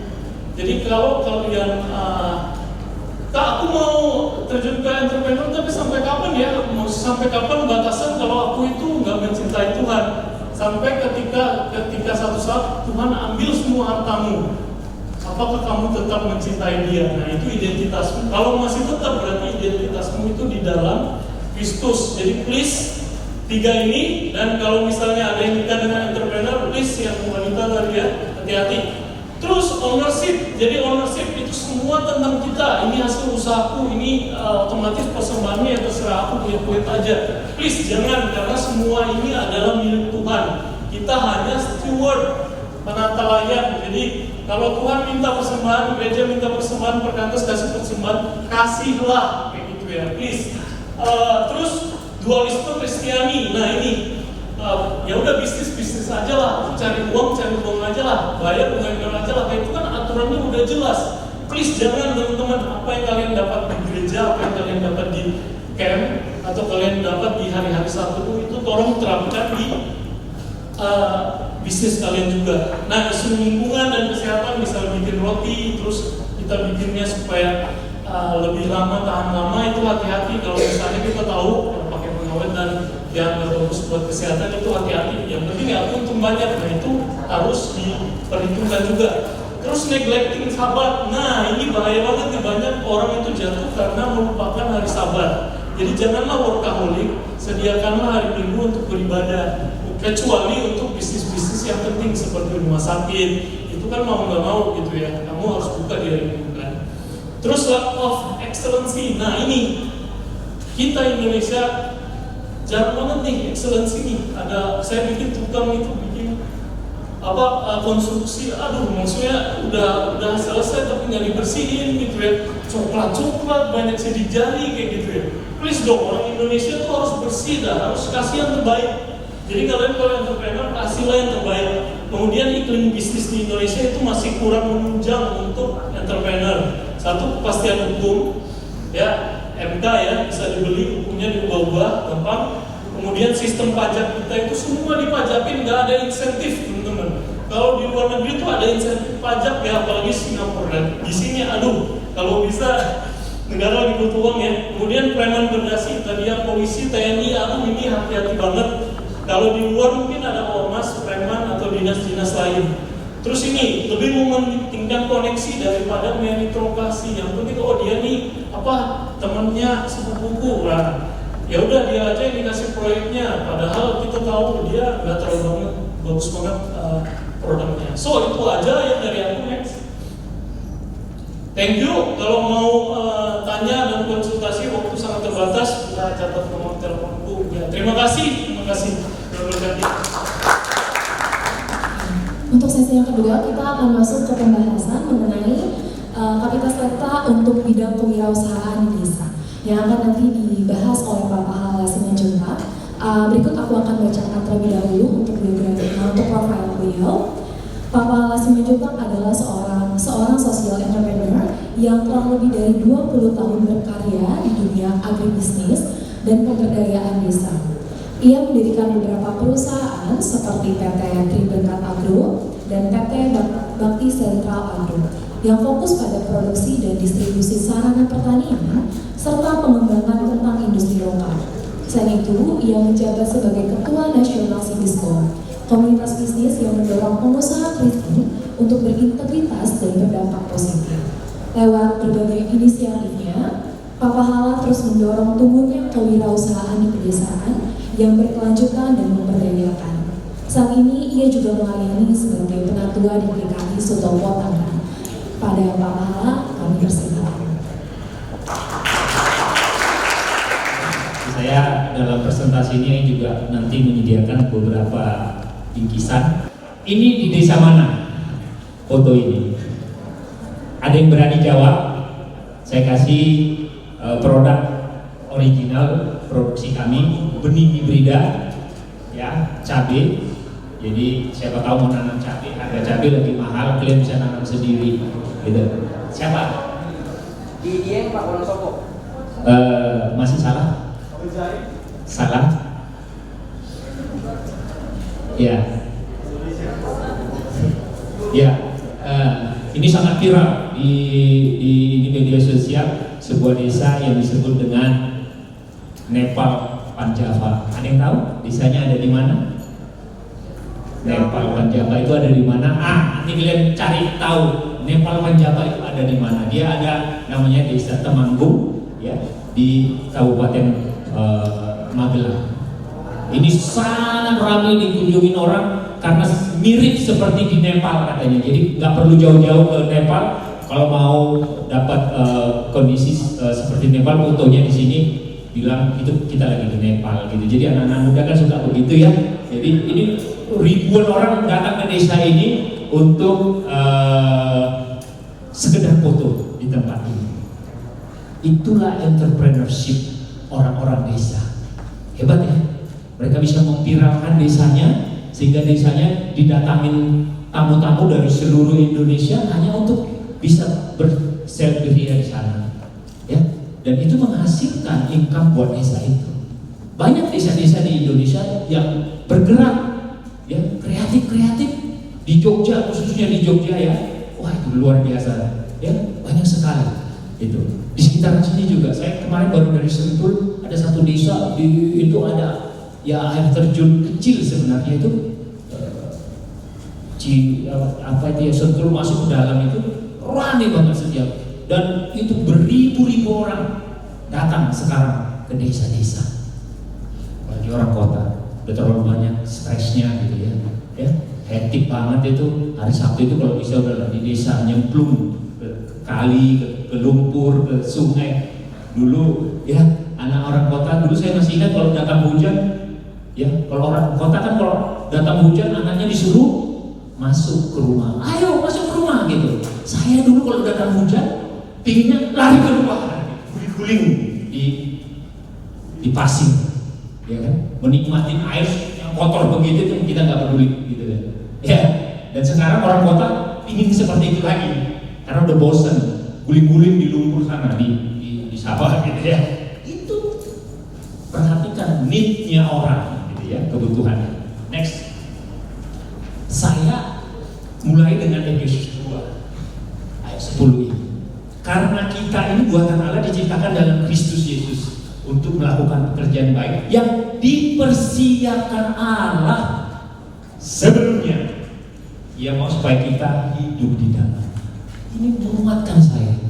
Speaker 2: Jadi kalau kalian aku mau terjun ke entrepreneur, tapi sampai kapan ya? Mau sampai kapan batasan kalau aku itu nggak mencintai Tuhan? Sampai ketika satu saat Tuhan ambil semua hartamu, apakah kamu tetap mencintai Dia? Nah itu identitasmu. Kalau masih tetap, berarti identitasmu itu di dalam Kristus. Jadi please 3 ini, dan kalau misalnya ada yang nikah dengan entrepreneur, please yang wanita tadi ya, hati-hati. Terus ownership, jadi ownership itu semua tentang kita. Ini hasil usahaku, ini otomatis persembahannya terserah aku, duit aja. Please jangan, karena semua ini adalah milik Tuhan. Kita hanya steward, penata layan. Jadi kalau Tuhan minta persembahan, gereja minta persembahan, perkantas kasih persembahan, kasihlah kayak gitu ya, please. Terus dualisme Kristiani, nah ini. Ya udah bisnis aja lah, cari uang aja lah, bayar aja lah, kayak itu kan aturannya udah jelas. Please jangan teman-teman, apa yang kalian dapat di gereja, apa yang kalian dapat di camp, atau kalian dapat di hari-hari Sabtu itu tolong terapkan di bisnis kalian juga. Nah isu lingkungan dan kesehatan, misal bikin roti, terus kita bikinnya supaya lebih lama, tahan lama, itu hati-hati. Kalau misalnya kita tahu pakai pengawet dan yang nggak bagus buat kesehatan, itu hati-hati. Yang penting ya untung banyak, nah itu harus diperhitungkan juga. Terus neglecting sabat, nah ini bahaya banget nih, banyak orang itu jatuh karena melupakan hari Sabat. Jadi janganlah workaholic, sediakanlah hari Minggu untuk beribadah, kecuali untuk bisnis-bisnis yang penting seperti rumah sakit, itu kan mau nggak mau gitu ya, kamu harus buka di hari Minggu kan. Terus lack of excellency, nah ini kita Indonesia jarang banget nih excellency nih. Ada saya bikin tukang itu bikin konstruksi, aduh maksudnya udah selesai tapi nggak dibersihin gitu ya, coklat banyak sidik jari kayak gitu ya. Please dong, orang Indonesia tuh harus bersih dah, harus kasih yang terbaik. Jadi kalian kalau entrepreneur kasihlah yang terbaik. Kemudian iklim bisnis di Indonesia itu masih kurang menunjang untuk entrepreneur. Satu, kepastian hukum, ya MK ya, bisa dibeli, hukumnya diubah-ubah, gampang. Kemudian sistem pajak kita itu semua dipajakin, nggak ada insentif teman-teman. Kalau di luar negeri itu ada insentif pajak ya, apalagi Singapura. Dan di sini aduh, kalau bisa negara lagi butuh uang ya. Kemudian preman berdasi, tadi yang polisi, TNI, aduh ini hati-hati banget. Kalau di luar mungkin ada ormas, preman atau dinas-dinas lain. Terus ini lebih mementingkan koneksi daripada meritokrasi. Yang penting dia nih temannya sepupuku, nah ya udah dia aja yang dikasih proyeknya. Padahal kita tahu dia nggak terlalu bagus banget produknya. So itu aja yang dari aku next. Thank you. Kalau mau tanya dan konsultasi, waktu sangat terbatas. Kita catat nomor teleponku. Ya, terima kasih.
Speaker 1: Untuk sesi yang kedua, kita akan masuk ke pembahasan mengenai kapasitas serta untuk bidang kewirausahaan di desa yang akan nanti dibahas oleh Pak Pahala Simanjuntak. Berikut aku akan bacakan terlebih dahulu untuk biografi, untuk profil beliau. Pak Pahala Simanjuntak adalah seorang social entrepreneur yang telah lebih dari 20 tahun berkarya di dunia agribisnis dan pemberdayaan desa. Ia mendirikan beberapa perusahaan seperti PT Triberkat Agro dan PT Bakti Sentral Agro yang fokus pada produksi dan distribusi sarana pertanian serta pengembangan tentang industri lokal. Selain itu, ia menjabat sebagai Ketua Nasional Sibisco, komunitas bisnis yang mendorong pengusaha Kristen untuk berintegritas dan berdampak positif. Lewat berbagai inisiatifnya, Pak Pahala terus mendorong tumbuhnya kewirausahaan di pedesaan yang berkelanjutan dan memberdayakan. Saat ini ia juga melayani sebagai penatua di GKI Sutopo Tangerang. Pada Pak Pahala, kami persilakan.
Speaker 3: Saya dalam presentasi ini juga nanti menyediakan beberapa bingkisan. Ini di desa mana foto ini? Ada yang berani jawab? Saya kasih produk original produksi kami, benih hibrida, ya, cabai. Jadi siapa tahu mau nanam cabai, harga cabai lebih mahal, kalian bisa nanam sendiri, gitu. Siapa?
Speaker 4: Di Dieng Pak Wonosobo.
Speaker 3: Masih salah? Salah? Ya. Ya. Ini sangat viral di media sosial, sebuah desa yang disebut dengan Nepal Panjava. Ada yang tahu desanya ada di mana? Nepal Panjava itu ada di mana? Ini kalian cari tahu Nepal Panjava itu ada di mana. Dia ada namanya Desa Temanggung, ya, di Kabupaten Magelang. Ini sangat ramai dikunjungi orang karena mirip seperti di Nepal katanya. Jadi nggak perlu jauh-jauh ke Nepal kalau mau dapat kondisi seperti Nepal. Fotonya di sini bilang itu kita lagi di Nepal gitu. Jadi anak-anak muda kan suka begitu ya. Jadi ini ribuan orang datang ke desa ini untuk sekedar foto di tempat ini. Itulah entrepreneurship orang-orang desa. Hebat ya. Mereka bisa memviralkan desanya sehingga desanya didatangin tamu-tamu dari seluruh Indonesia hanya untuk bisa berselfie di sana. Ya. Dan itu menghasilkan income buat desa itu. Banyak desa-desa di Indonesia yang bergerak, ya, kreatif di Jogja, khususnya di Jogja ya. Wah, itu luar biasa, ya, banyak sekali itu. Di sekitar sini juga, saya kemarin baru dari Sentul, ada satu desa itu ada ya air terjun kecil sebenarnya itu, Sentul masuk ke dalam itu rame banget setiap. Dan itu beribu-ribu orang datang sekarang ke desa. Bagi orang kota udah terlalu banyak stresnya gitu ya, head hektik banget itu. Hari Sabtu itu kalau bisa udah di desa nyemplung ke kali, ke lumpur, ke sungai. Dulu ya anak orang kota, dulu saya masih ingat kalau datang hujan, ya kalau orang kota kan kalau datang hujan anaknya disuruh masuk ke rumah. Ayo masuk ke rumah gitu. Saya dulu kalau datang hujan, pinginnya lari ke rumah, guling-guling di pasir, ya kan? Menikmati air yang kotor begitu kan kita nggak peduli gitu kan. Ya, dan sekarang orang kota ingin seperti itu lagi karena udah bosan guling-guling di lumpur sana di sawah gitu ya. Itu perhatikan need-nya orang gitu ya, kebutuhannya. Next, saya mulai dengan Efesus 2 ayat 10 ini. Karena kita ini buatan Allah diciptakan dalam Kristus Yesus untuk melakukan pekerjaan baik yang dipersiapkan Allah sebelumnya. Ia mau supaya kita hidup di dalam. Ini menguatkan saya.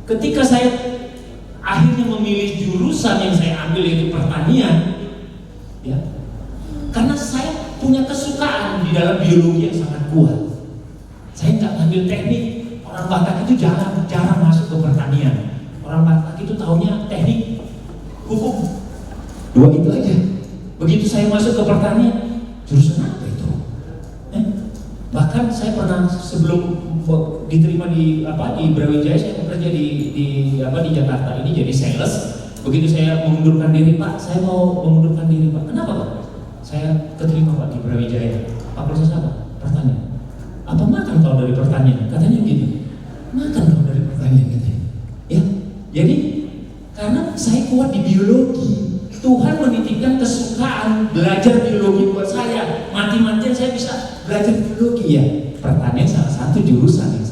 Speaker 3: Ketika saya akhirnya memilih jurusan yang saya ambil yaitu pertanian, ya, karena saya punya kesukaan di dalam biologi yang sangat kuat. Saya nggak ngambil teknik. Orang Batak itu jarang masuk ke pertanian. Orang Batak itu taunya teknik hukum. Dua itu aja. Begitu saya masuk ke pertanian, jurusan apa itu? Bahkan saya pernah sebelum diterima di Brawijaya, saya bekerja di Jakarta ini jadi sales. Begitu saya mengundurkan diri, Pak, saya mau mengundurkan diri, Pak. Kenapa, Pak? Saya keterima, Pak, di Brawijaya. Pak, proses apa? Pertanian. Apa makan kau dari pertanian? Katanya gitu. Makan kau dari pertanian katanya. Ya, jadi karena saya kuat di biologi, Tuhan menitipkan kesukaan belajar biologi buat saya. Mati-matian saya bisa belajar biologi ya. Pertanian salah satu jurusan yang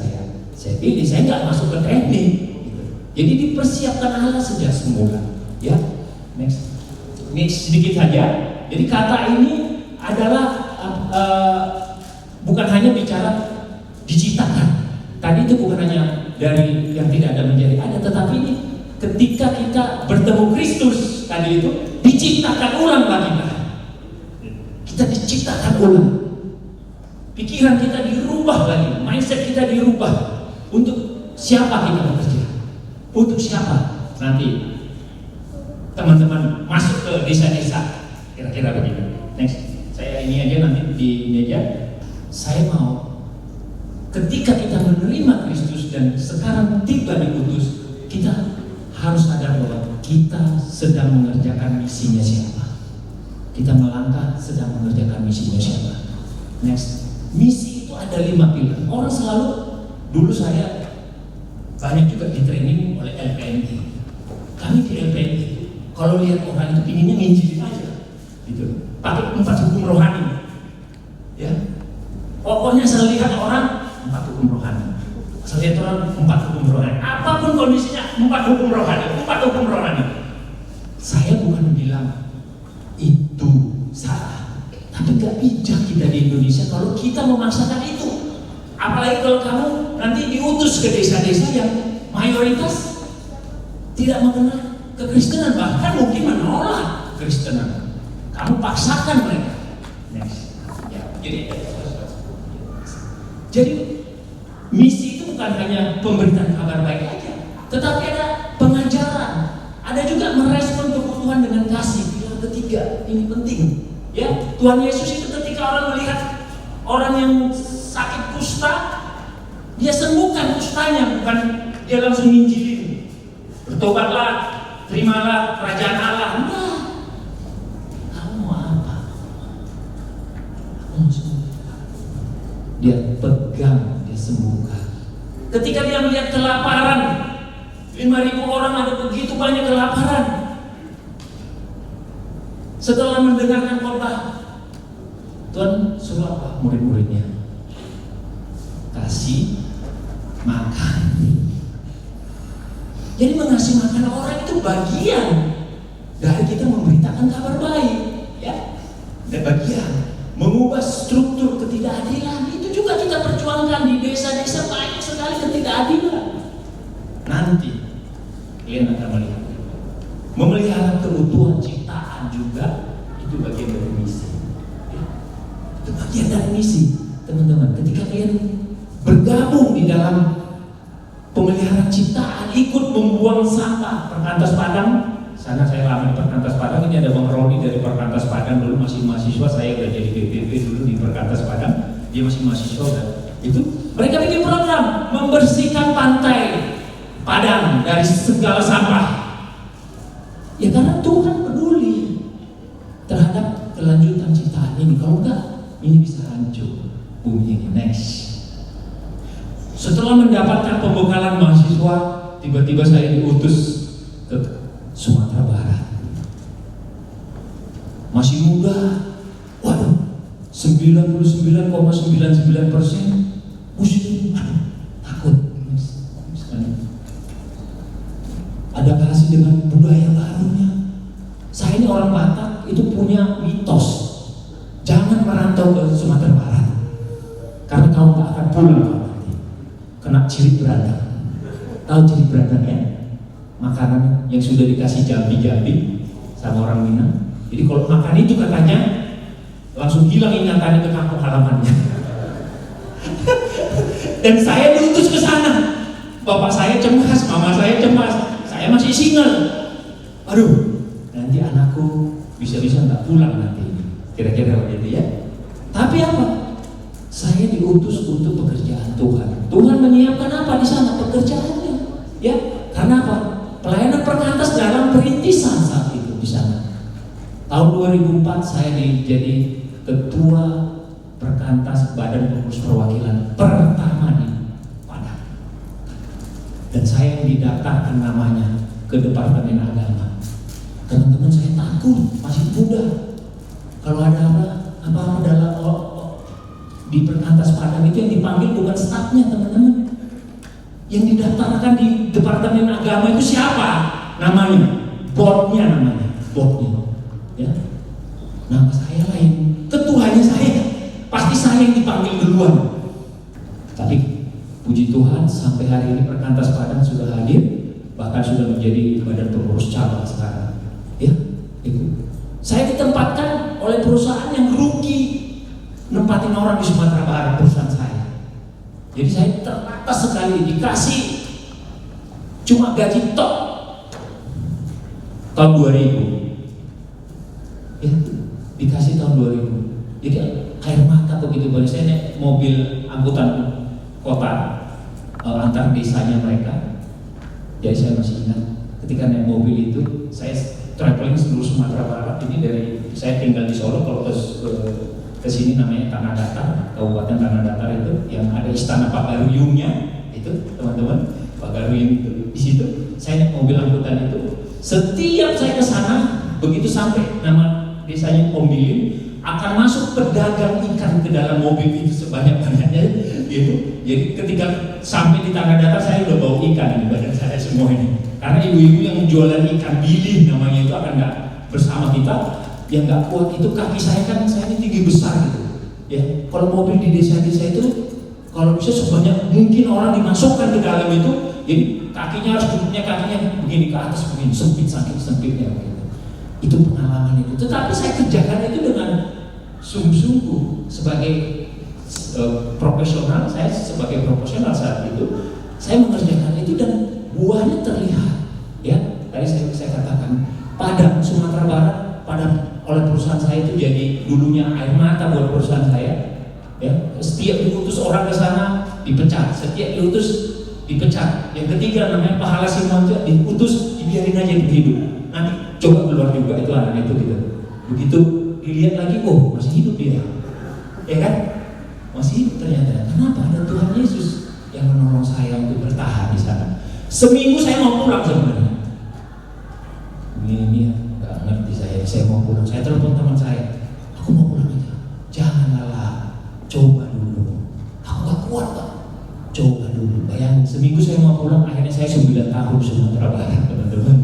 Speaker 3: saya pilih. Saya nggak masuk ke teknik. Gitu. Jadi dipersiapkan Allah sejak semula. Ya, next sedikit saja. Jadi kata ini adalah bukan hanya bicara diciptakan. Tadi itu bukan hanya dari yang tidak ada menjadi ada, tetapi ini ketika kita bertemu Kristus tadi itu diciptakan ulang lagi, Pak. Kita diciptakan ulang. Pikiran kita dirubah lagi, mindset kita dirubah. Untuk siapa kita bekerja? Untuk siapa? Nanti teman-teman masuk ke desa-desa, kira-kira begitu. Next, saya ini aja nanti di meja. Saya mau ketika kita menerima Kristus dan sekarang tiba di Kudus, kita harus sadar bahwa kita sedang mengerjakan misinya siapa. Kita melangkah sedang mengerjakan misinya siapa. Next, misi itu ada 5 pilar. Orang selalu, dulu saya banyak juga di training oleh LPNI. Kami di LPNI, kalau lihat orang itu pinginnya nginjilin aja, gitu. Pakai 4 hukum rohani, ya. Pokoknya saya lihat orang 4 hukum rohani. Saya lihat orang 4 hukum rohani. Apapun kondisinya 4 hukum rohani, 4 hukum rohani. Saya bukan bilang itu salah, tapi gak bijak kita di Indonesia kalau kita memaksakan itu. Apalagi kalau kamu nanti diutus ke desa-desa yang mayoritas tidak mengenal kekristenan, bahkan mungkin menolak kekristenan. Kamu paksakan mereka. Next. Ya, jadi misi itu bukan hanya pemberitaan kabar baik aja, tetapi ada pengajaran, ada juga merespon kebutuhan dengan kasih. Pilar ketiga ini penting. Ya, Tuhan Yesus itu ketika orang melihat orang yang sakit kusta, dia sembuhkan kustanya, bukan dia langsung nginjilin. Bertobatlah, terimalah kerajaan Allah. Nah, kamu mau apa? Kamu sembuh. Dia pegang, dia sembuhkan. Ketika dia melihat kelaparan, 5.000 orang ada begitu banyak kelaparan. Setelah mendengarkan khotbah, Tuhan suruh apa murid-muridnya? Kasih makan. Jadi mengasih makan orang itu bagian dari kita memberitakan kabar baik, ya. Dan bagian mengubah struktur ketidakadilan itu juga kita perjuangkan di desa-desa. Banyak sekali ketidakadilan. Nanti kalian akan melihat memelihara kebutuhan ciptaan juga itu bagian dari misi, ya. Itu bagian dari misi. teman-teman, ketika kalian bergabung di dalam pemeliharaan ciptaan, ikut membuang sampah Perkantas Padang. Sana saya lama di Perkantas Padang, ini ada Bang Roni dari Perkantas Padang, dulu masih mahasiswa, saya udah jadi BPP dulu di Perkantas Padang, dia masih mahasiswa dan itu mereka bikin program membersihkan pantai Padang dari segala sampah. Ya karena Tuhan peduli terhadap kelanjutan ciptaan ini. Kalau enggak, ini bisa hancur bumi ini. Next. Setelah mendapatkan pembekalan mahasiswa, tiba-tiba saya diutus ke Sumatera Barat. Masih muda, waduh, 99,99% muslim. Takut. Adaptasi dengan budaya barunya. Saya ini orang Batak, itu punya mitos, jangan merantau ke Sumatera Barat, karena kamu tak akan pulang nanti. Kena cirit berandang. Tahu cirit berandang ya? Makanan yang sudah dikasih jambi-jambi sama orang Minang. Jadi kalau makan itu katanya langsung hilang ingatannya ke kampung halamannya. Dan saya diutus ke sana. Bapak saya cemas, mama saya cemas. Saya masih single. Aduh, nanti anakku bisa-bisa nggak pulang nanti. Kira-kira begitu ya. Tapi apa? Saya diutus untuk pekerjaan Tuhan. Tuhan menyiapkan apa di sana? Pekerjaannya. Ya, karena apa? Pelayanan Perkantas dalam perintisan saat itu di sana. Tahun 2004 saya jadi ketua Perkantas Badan Pengurus Perwakilan pertama di Padang. Dan saya yang didaftarkan namanya ke Departemen Agama. Teman-teman, saya takut, masih muda. Kalau ada apa-apa dalam di Perkantas Padang itu yang dipanggil bukan stafnya, teman-teman. Yang didaftarkan di Departemen Agama itu siapa? Namanya, boardnya namanya, boardnya. Ya, nama saya lain, ketuanya saya, pasti saya yang dipanggil duluan. Tapi puji Tuhan sampai hari ini Perkantas Padang sudah hadir, bahkan sudah menjadi badan pengurus cabang sekarang. Ya, itu. Saya ditempatkan oleh perusahaan yang rugi nempatin orang di Sumatera Barat, perusahaan saya. Jadi saya terbatas sekali, dikasih cuma gaji top tahun 2000. Ya, dikasih tahun 2000. Jadi air mata begitu banyak. Saya naik mobil angkutan kota antar desanya mereka. Jadi saya masih ingat ketika naik mobil itu, saya traveling seluruh Sumatera Barat. Ini dari saya tinggal di Solo, kalau ke sini namanya Tanah Datar, Kabupaten Tanah Datar itu yang ada Istana Pak Garuyungnya itu, teman-teman. Pak Garuyung itu di situ. Saya naik mobil angkutan itu. Setiap saya ke sana, begitu sampai nama desanya Ombilin, akan masuk pedagang ikan ke dalam mobil itu sebanyak-banyaknya gitu. Jadi ketika sampai di Tanah Datar, saya udah bawa ikan di badan saya semua ini. Karena ibu-ibu yang jualan ikan bilih namanya itu akan nggak bersama kita. Yang nggak kuat itu kaki saya, kan saya ini tinggi besar gitu. Ya, kalau mobil di desa-desa itu kalau bisa sebanyak mungkin orang dimasukkan ke dalam itu, jadi kakinya harus duduknya kakinya begini ke atas, begini sempit, saking sempitnya gitu. Itu pengalaman itu. Tetapi saya kerjakan itu dengan sungguh-sungguh sebagai profesional. Saya sebagai profesional saat itu saya mengerjakan itu dan buahnya terlihat. Ya, tadi saya katakan Padang, Sumatera Barat, Padang oleh perusahaan saya itu jadi dulunya air mata buat perusahaan saya. Ya, setiap diutus orang ke sana dipecat, setiap diutus dipecat. Yang ketiga namanya Pahala Simonja, diutus dibiarin aja hidup. Nanti coba keluar juga itu anak itu gitu. Begitu dilihat lagi, oh masih hidup dia, ya kan? Masih hidup ternyata. Kenapa? Ada Tuhan Yesus yang menolong saya untuk bertahan di sana. Seminggu saya mau pulang sebenarnya. Ini nggak ngerti saya mau pulang. Saya telepon teman saya, aku mau pulang aja. Janganlah, coba dulu. Aku nggak kuat kok. Coba dulu. Bayangin, seminggu saya mau pulang, akhirnya saya 9 tahun di Sumatera Barat, teman-teman.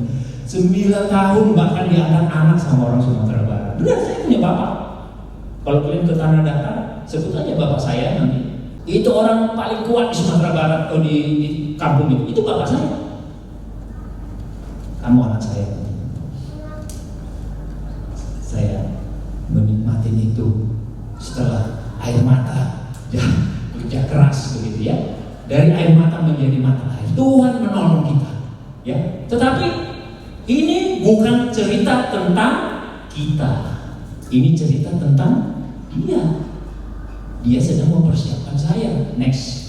Speaker 3: 9 tahun bahkan diangkat anak sama orang Sumatera Barat. Benar, saya punya bapak. Kalau kalian ke Tanah Datar, sebut aja bapak saya nanti. Itu orang paling kuat di Sumatera Barat atau di kampung itu. Itu bapak saya. Kamu anak saya. Saya menikmati itu setelah air mata jatuh menjadi mata air. Tuhan menolong kita. Ya, tetapi ini bukan cerita tentang kita. Ini cerita tentang dia. Dia sedang mempersiapkan saya. Next.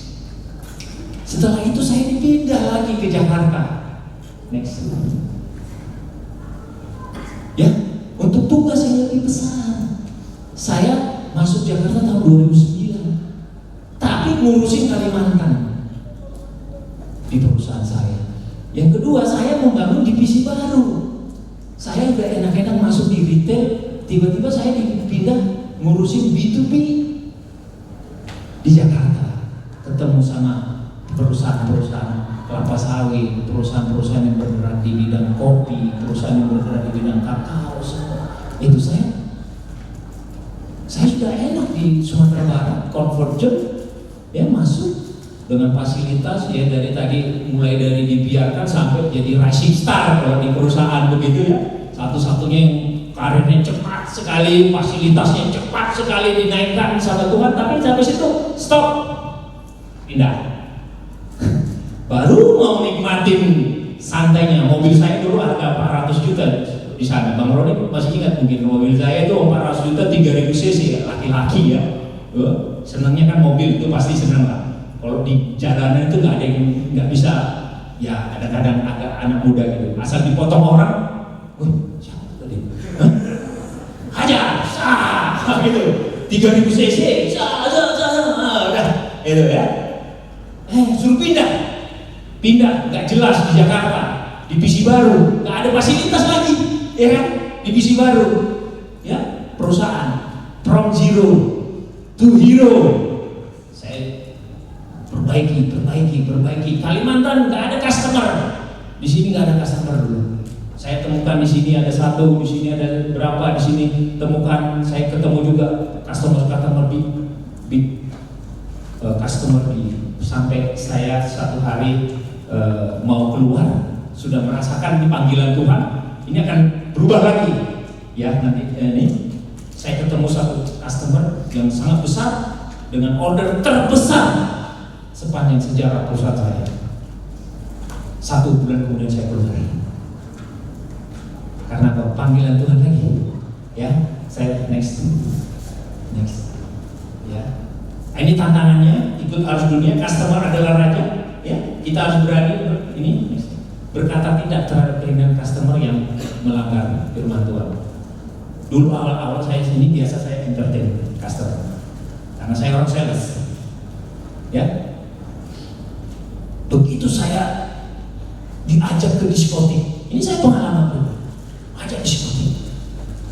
Speaker 3: Setelah itu saya dipindah lagi ke Jakarta. Next. Ya, untuk tugas yang lebih besar. Saya masuk Jakarta tahun 2009. Tapi ngurusin Kalimantan di perusahaan saya. Yang kedua, saya membangun divisi baru. Saya udah enak-enak masuk di retail, tiba-tiba saya dipindah ngurusin B2B di Jakarta. Ketemu sama perusahaan-perusahaan kelapa sawit, perusahaan-perusahaan yang bergerak di bidang kopi, perusahaan yang bergerak di bidang kakao, semua. Itu saya sudah enak di Sumatera Barat, comfort zone, ya masuk dengan fasilitas ya dari tadi mulai dari dibiarkan sampai jadi rising star kalau di perusahaan begitu ya. Satu-satunya yang karirnya cepat sekali, fasilitasnya cepat sekali dinaikkan sama Tuhan, tapi sampai situ stop, pindah. Baru mau nikmatin santainya. Mobil saya dulu harga 400 juta di sana. Bang Roni masih ingat mungkin mobil saya itu 400 juta 3000 cc ya, laki-laki ya. Senangnya kan mobil itu pasti senang lah. Kalau di jalanan itu nggak ada yang nggak bisa, ya kadang-kadang agak anak muda gitu. Asal dipotong orang, siapa tadi? Hajar, sah, gitu. 3000 cc, udah, itu ya. Suruh pindah, nggak jelas di Jakarta, divisi baru, nggak ada fasilitas lagi, ya kan? Divisi baru, ya perusahaan from zero to hero. Perbaiki. Kalimantan nggak ada customer, di sini nggak ada customer dulu. Saya temukan di sini ada satu, di sini ada berapa, di sini temukan. Saya ketemu juga customer sampai saya satu hari mau keluar sudah merasakan di panggilan Tuhan. Ini akan berubah lagi, ya nanti ini saya ketemu satu customer yang sangat besar dengan order terbesar sepanjang sejarah perusahaan saya. 1 bulan kemudian saya keluar. Karena apa? Panggilan Tuhan lagi. Ya, saya next. Ya, ini tantangannya ikut arus dunia. Customer adalah raja. Ya, kita harus berani ini berkata tidak terhadap keinginan customer yang melanggar firman Tuhan. Dulu awal-awal saya sini biasa saya entertain customer karena saya orang sales. Ya. Begitu saya diajak ke diskotik, ini saya pengalaman dulu. Ajak diskotik,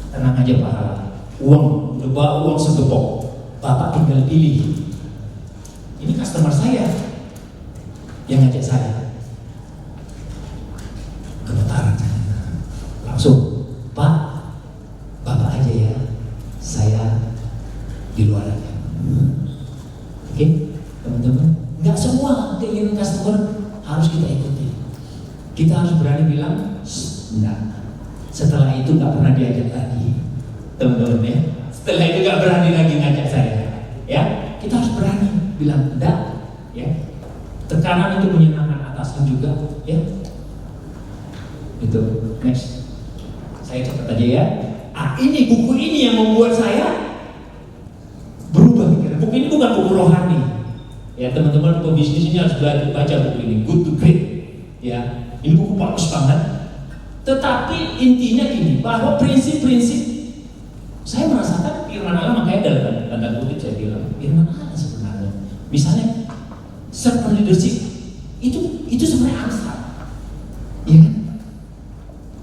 Speaker 3: tenang aja pahala, uang udah bawa uang segepok, bapak tinggal pilih. Ini customer saya yang ngajak saya, gemetaran langsung, Pak, bapak aja ya, saya di luar aja. Oke, teman-teman. Nggak semua keinginan customer harus kita ikuti. Kita harus berani bilang, enggak. Setelah itu nggak pernah diajak lagi, teman-teman ya. Setelah itu nggak berani lagi ngajak saya, ya. Kita harus berani bilang enggak, ya. Tekanan itu menyenangkan atasan juga, ya. Itu next. Saya cepat aja ya. Ini buku ini yang membuat saya berubah pikiran. Buku ini bukan buku rohani. Ya teman-teman pebisnis ini harus belajar baca buku ini, Good to Great. Ya, ini buku bagus banget. Tetapi intinya gini, bahwa prinsip-prinsip saya merasakan firman Allah, makanya dalam tanda kutip saya bilang firman Allah sebenarnya. Misalnya servant leadership itu sebenarnya angsa, ya kan?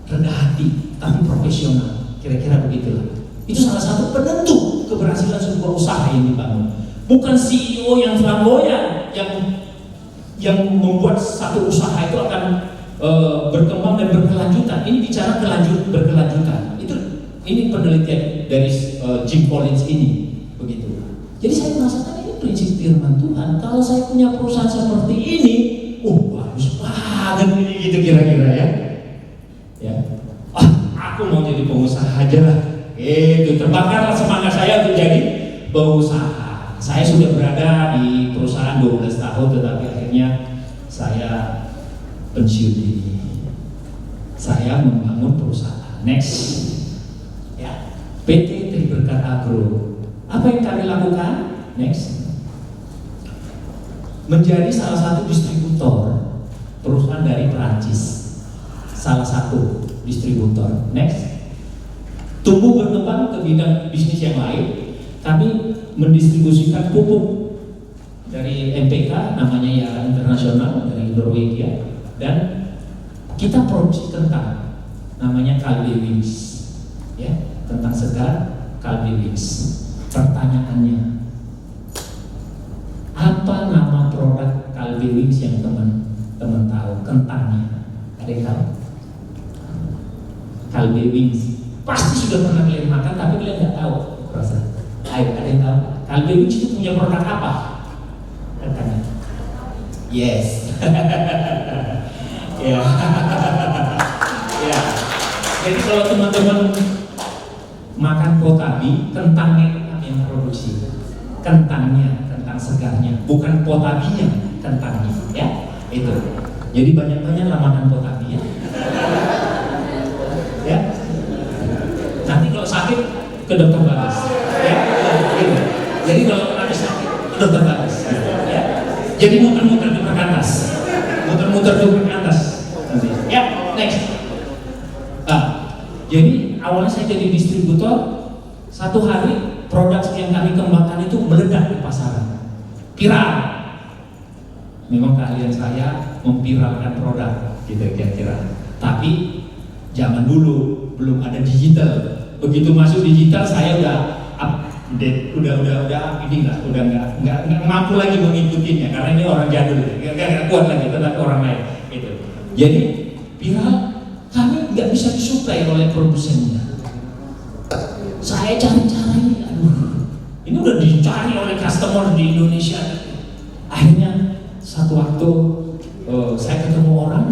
Speaker 3: Rendah hati tapi profesional, kira-kira begitulah. Itu salah satu penentu keberhasilan sebuah usaha yang dibangun. Bukan CEO yang flamboyan yang membuat satu usaha itu akan berkembang dan berkelanjutan. Ini bicara berkelanjutan. Ini penelitian dari Jim Collins ini begitu. Jadi saya merasakan ini prinsip firman Tuhan. Kalau saya punya perusahaan seperti ini, bagus banget ini gitu kira-kira ya. Ya, aku mau jadi pengusaha aja lah. Itu terbakarlah semangat saya untuk jadi pengusaha. Saya sudah berada di perusahaan 12 tahun, tetapi akhirnya saya pensiun dini, saya membangun perusahaan. Next, ya, PT Triberkat Agro. Apa yang kami lakukan? Next, menjadi salah satu distributor perusahaan dari Perancis, salah satu distributor. Next, tumbuh berkembang ke bidang bisnis yang lain. Kami mendistribusikan pupuk dari MPK, namanya ya internasional, dari Norwegia, dan kita produksi kentang, namanya Kalbe Wings, ya, kentang segar Kalbe Wings. Pertanyaannya, apa nama produk Kalbe Wings yang teman-teman tahu? Kentangnya, ada yang tahu? Kalbe Wings pasti sudah pernah kalian makan, tapi kalian nggak tahu rasa. Ayo, ada yang tahu? Kalbe Wings itu punya produk apa? Kentangnya. Yes. Ya. Ya. Jadi kalau teman-teman makan potabi, kentangnya yang produksi, kentangnya, kentang segarnya, bukan potabinya, kentangnya, ya, itu. Jadi banyak-banyak lah makan potabi, ya. Ya. Nanti kalau sakit ke dokter Bagas, ya. Gitu. Jadi kalau habis sakit ke dokter Bagas, ya. Jadi muter-muter di perkantas, muter-muter di perkantas, nanti. Ya, next. Jadi awalnya saya jadi distributor. Satu hari produk yang kami kembangkan itu meledak di pasaran, viral. Memang keahlian saya memviralkan produk, gitu kira-kira. Tapi zaman dulu belum ada digital. Begitu masuk digital saya udah update, udah ini nggak mampu lagi mengikutinya karena ini orang jadul, nggak kuat lagi tentang orang lain. Gitu. Jadi viral, kami nggak bisa disuplai oleh produsennya. Saya cari-cari, ini udah dicari oleh customer di Indonesia. Akhirnya satu waktu saya ketemu orang,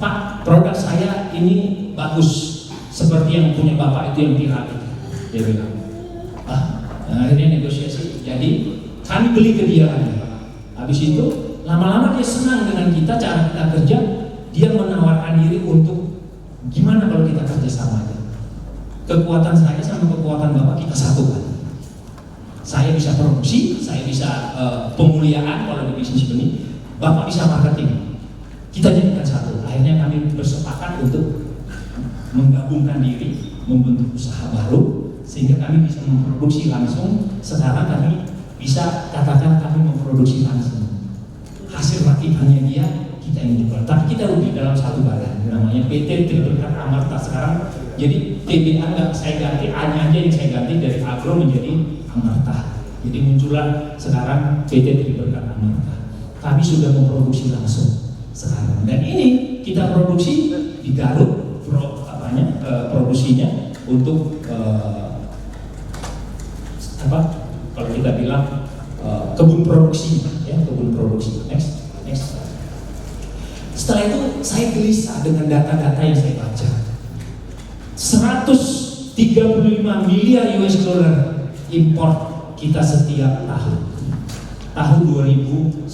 Speaker 3: Pak, produk saya ini bagus, seperti yang punya Bapak itu yang viral itu. Dia bilang, akhirnya negosiasi. Jadi kami beli ke dia lagi. Habis itu lama-lama dia senang dengan kita, cara kita kerja. Dia menawarkan diri untuk gimana kalau kita kerja sama aja. Kekuatan saya sama kekuatan Bapak kita satukan. Saya bisa produksi, saya bisa pemuliaan kalau di bisnis ini, Bapak bisa marketing. Kita jadikan satu. Akhirnya kami bersepakat untuk menggabungkan diri, membentuk usaha baru, sehingga kami bisa memproduksi langsung. Sekarang kami bisa katakan kami memproduksi langsung. Hasil rakitannya dia kita yang jual. Tapi kita rugi dalam satu badan, namanya PT Triberkat Amarta sekarang. Jadi TBA nggak saya ganti, A-nya aja yang saya ganti dari Agro menjadi Amarta. Jadi muncullah sekarang PT Triberkat Amarta. Kami sudah memproduksi langsung sekarang. Dan ini kita produksi di Garut, produksinya untuk kalau kita bilang kebun produksi, ya, kebun produksi. Next. Setelah itu saya gelisah dengan data-data yang saya baca. 135 miliar US dollar import kita setiap tahun 2011.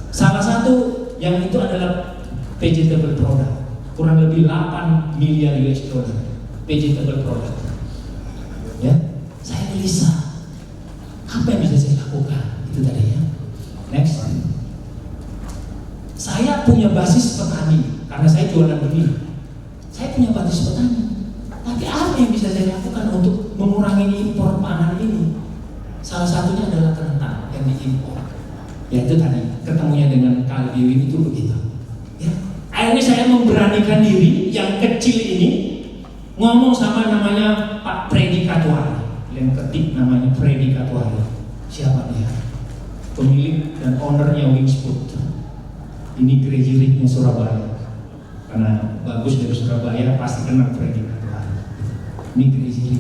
Speaker 3: Salah satu yang itu adalah vegetable product, kurang lebih 8 miliar US dollar vegetable product. Ya, saya gelisah. Apa yang bisa saya lakukan? Itu tadi, ya. Next. Saya punya basis petani karena saya jualan benih. Saya punya basis petani, tapi apa yang bisa saya lakukan untuk mengurangi impor pangan ini? Salah satunya adalah kentang yang diimpor. Ya itu tadi, ketemunya dengan Kalbe Wings itu begitu. Ya. Akhirnya saya memberanikan diri yang kecil ini ngomong sama namanya Pak Predikatuari, yang ketik namanya Predikatuari. Siapa dia? Pemilik dan ownernya Wings Food. Ini Gereji Surabaya. Karena bagus dari Surabaya pasti kenal Predikatuari. Ini Gereji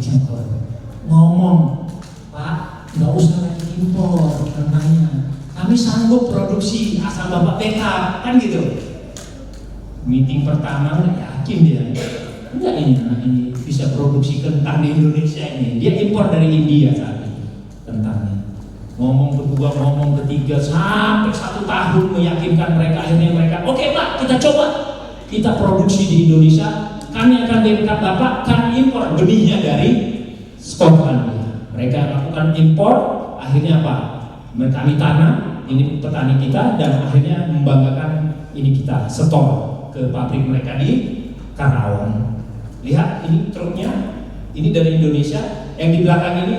Speaker 3: ngomong, Pak, nggak usah lagi impor kentangnya. Kami sanggup produksi asal Bapak backup, kan gitu. Meeting pertama udah yakin dia. Enggak ini bisa produksi kentang di Indonesia ini. Dia impor dari India saat ini kentangnya. ngomong kedua, ngomong ketiga, sampai 1 tahun meyakinkan mereka. Akhirnya mereka, oke Pak, kita coba, kita produksi di Indonesia. Kami akan backup Bapak, kami impor benihnya dari Skotlandia. Mereka lakukan impor, akhirnya apa? Kami tanam, ini petani kita, dan akhirnya membanggakan ini kita setor ke pabrik mereka di Karawang. Lihat, ini truknya, ini dari Indonesia, yang di belakang ini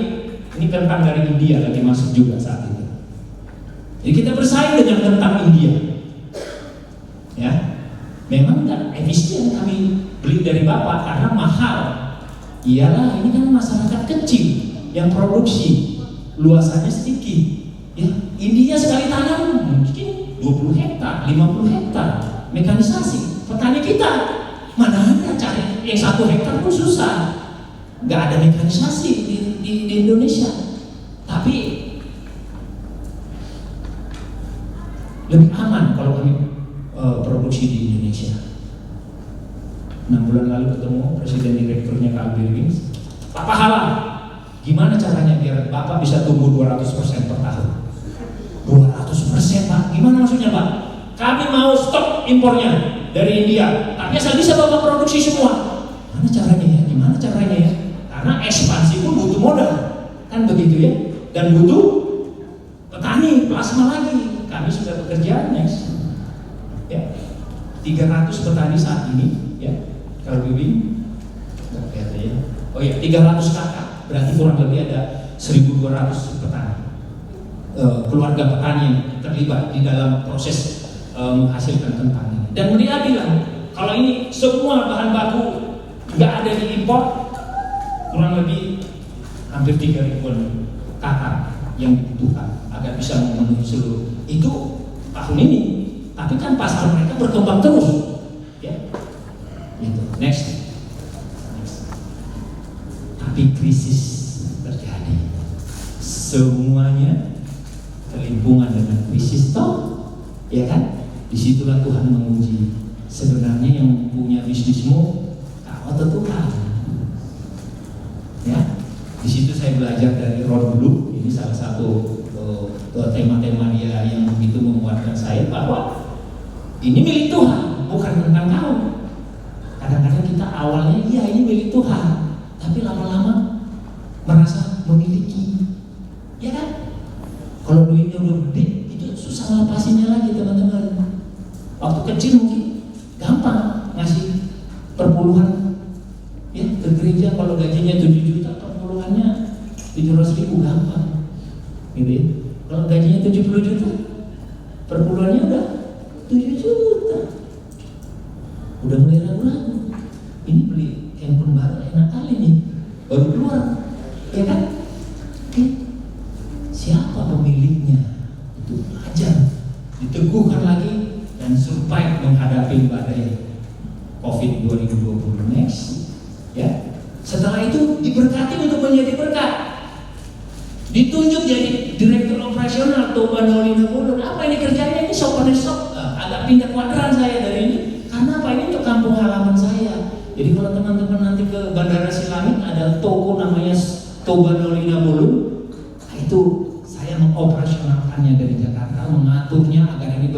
Speaker 3: kentang dari India lagi masuk juga saat ini. Jadi kita bersaing dengan kentang India. Ya, memang nggak efisien kami beli dari Bapak karena mahal. Iyalah, ini kan masyarakat kecil yang produksi, luasannya sedikit. Ya, India sekali tanam mungkin 20 hektar, 50 hektar, mekanisasi. Petani kita mana ada cari yang 1 hektar pun susah. Nggak ada mekanisasi di Indonesia. Tapi lebih aman kalau kami produksi di Indonesia. 6 bulan lalu ketemu presiden direkturnya KLB Wings, Pak Pahala, gimana caranya biar Bapak bisa tumbuh 200% per tahun? 200% Pak, gimana maksudnya Pak? Kami mau stop impornya dari India, tapi asal bisa Bapak produksi semua. Mana caranya ya? Gimana caranya ya? Karena ekspansi pun butuh modal, kan begitu ya? Dan butuh petani, plasma lagi. Kami sudah bekerja, next ya, 300 petani saat ini ya, kalau Bibi nggak kelihatan ya. Oh ya, 300 kakak, berarti kurang lebih ada 1.200 petani, keluarga petani yang terlibat di dalam proses menghasilkan kentang ini. Dan dia bilang, kalau ini semua bahan baku nggak ada diimpor, kurang lebih hampir 3.000-an kakak yang dibutuhkan agar bisa memenuhi seluruh itu tahun ini. Tapi kan pasar mereka berkembang terus, ya. Gitu. Next. Tapi krisis terjadi, semuanya terlingkungan dengan krisis toh, ya kan? Disitulah Tuhan menguji sebenarnya yang punya bisnismu kau atau Tuhan. Ya, di situ saya belajar dari Ron Blue. Ini salah satu tema-tema dia yang begitu menguatkan saya bahwa ini milik Tuhan, bukan tentang kau. Kadang-kadang kita awalnya iya ini milik Tuhan, tapi lama-lama merasa memiliki, ya kan? Kalau duitnya udah gede, itu susah ngelepasinnya lagi teman-teman. Waktu kecil mungkin gampang ngasih perpuluhan ya ke gereja, kalau gajinya 7 juta perpuluhannya 700.000 gampang gitu ya. Kalau gajinya 70 juta perpuluhannya udah 7 juta, udah mulai ragu-ragu, ini beli handphone baru enak kali nih, baru keluar, ya kan? Oke, siapa pemiliknya? Itu ajar, diteguhkan lagi dan survive menghadapi badai COVID 2020. Next, ya. Setelah itu diberkati untuk menjadi berkat, ditunjuk jadi direktur operasional Toba Nolina Bulun. Apa ini kerjanya? Ini shop agak pindah kuadran saya dari ini. Karena apa? Ini untuk kampung halaman saya. Jadi kalau teman-teman nanti ke Bandara Silangit ada toko namanya Toba Nolina Bulun. Nah, itu saya mengoperasionalkannya dari Jakarta, mengaturnya agar ini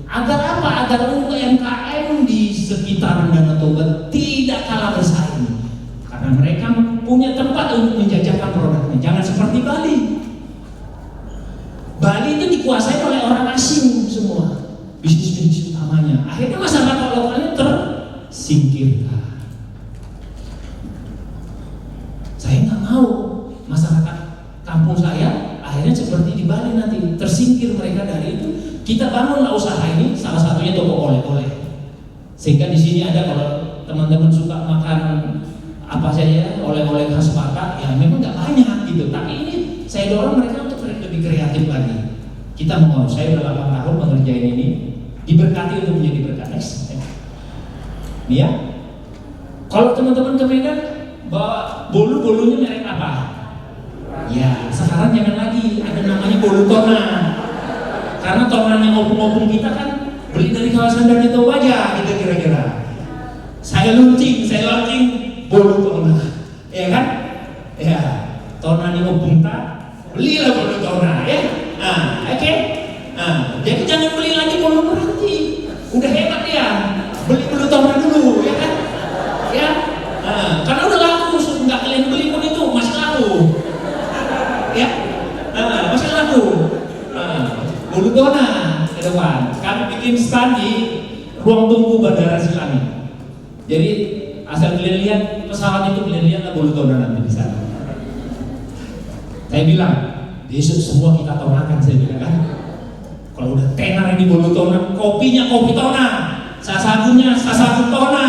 Speaker 3: agar apa? Agar UMKM di sekitaran Danau Toba tidak kalah bersaing. Karena mereka punya tempat untuk menjajakan produknya. Jangan seperti Bali. Bali itu dikuasai oleh orang asing semua, bisnis-bisnis utamanya. Akhirnya masyarakat lokalnya tersingkirkan. Saya nggak mau masyarakat kampung saya akhirnya seperti di Bali nanti, tersingkir mereka dari itu. Kita bangunlah usaha ini, salah satunya toko oleh-oleh. Sehingga di sini ada, kalau teman-teman suka makan apa saja oleh-oleh khas Batak, ya memang nggak banyak gitu. Tapi ini saya dorong mereka untuk lebih kreatif lagi. Kita mau, saya udah 8 tahun mengerjain ini, diberkati untuk menjadi berkat. Next. Nih ya, kalau teman-teman ke Medan bawa bolu-bolunya merek apa? Ya, sekarang jangan lagi ada namanya bolu tona. Karena tonan yang opung-opung kita kan beli dari kawasan Danau Toba aja gitu kira-kira. Saya launching bolu tona, ya kan? Ya, tona yang opung tak, belilah bolu tona ya. ya. Masih laku. Bulu Tona ke depan. Kami bikin stand di ruang tunggu Bandara Silami. Jadi asal kalian lihat pesawat itu, kalian lihatlah Bulu Tona nanti di sana. Saya bilang besok semua kita tonakan, saya bilang kan. Kalau udah tenar ini Bulu Tona, kopinya kopi Tona, sasagunya sasagu Tona,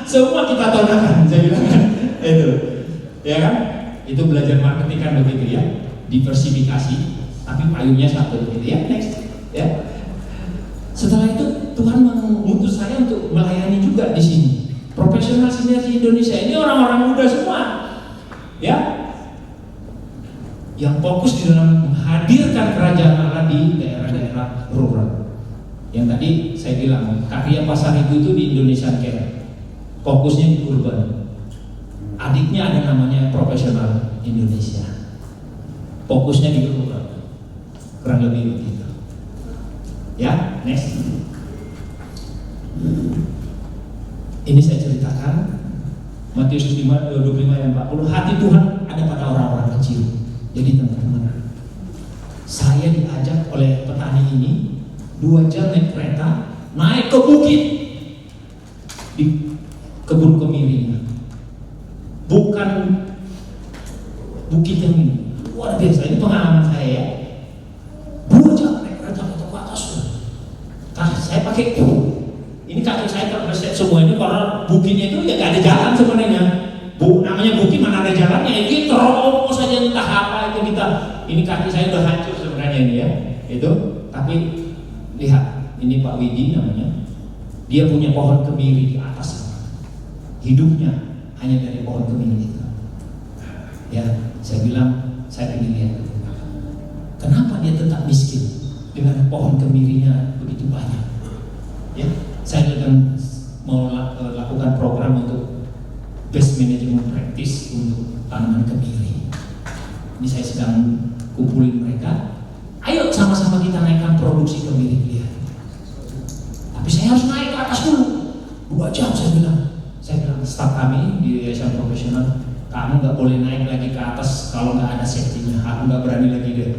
Speaker 3: semua kita tonakan, saya bilang kan. Itu, ya kan? Itu belajar marketing kan begitu ya, diversifikasi, tapi payungnya satu, gitu ya. Next, ya. Setelah itu Tuhan mengutus saya untuk melayani juga di sini. Profesional Sinergi Indonesia ini orang-orang muda semua, ya, yang fokus di dalam menghadirkan kerajaan Allah di daerah-daerah rural. Yang tadi saya bilang Karya Pasar Ibu itu di Indonesia Care, fokusnya di urban. Adiknya ada namanya Profesional Indonesia, fokusnya di rural, kurang lebih begitu. Ya, next. Ini saya ceritakan Matius 5:25 dan 40. Hati Tuhan ada pada orang-orang kecil. Jadi teman-teman, saya diajak oleh petani ini 2 jam naik kereta, naik ke bukit di kebun kemiri. Bukan bukit yang ini, luar biasa. Ini pengalaman saya ya. 2 jam naik kereta ke atas. Saya pakai ini kaki saya terbeset semua ini karena bukitnya itu ya gak ada jalan sebenarnya. Namanya bukit mana ada jalannya, ini terobos saja entah apa itu kita. Ini kaki saya udah hancur sebenarnya ini ya. Itu, tapi lihat, ini Pak Widi namanya. Dia punya pohon kemiri di atas. Hidupnya hanya dari pohon kemiri itu. Ya, saya bilang, saya ingin lihat. Kenapa dia tetap miskin dengan pohon kemirinya begitu banyak? Ya, saya sedang mau lakukan program untuk best management practice untuk tanaman kemiri. Ini saya sedang kumpulin mereka. Ayo sama-sama kita naikkan produksi kemiri dia. Tapi saya harus naik ke atas dulu. 2 jam saya bilang. Saya bilang staf kami di Yayasan Profesional, kamu nggak boleh naik lagi ke atas kalau nggak ada safety-nya. Aku nggak berani lagi deh.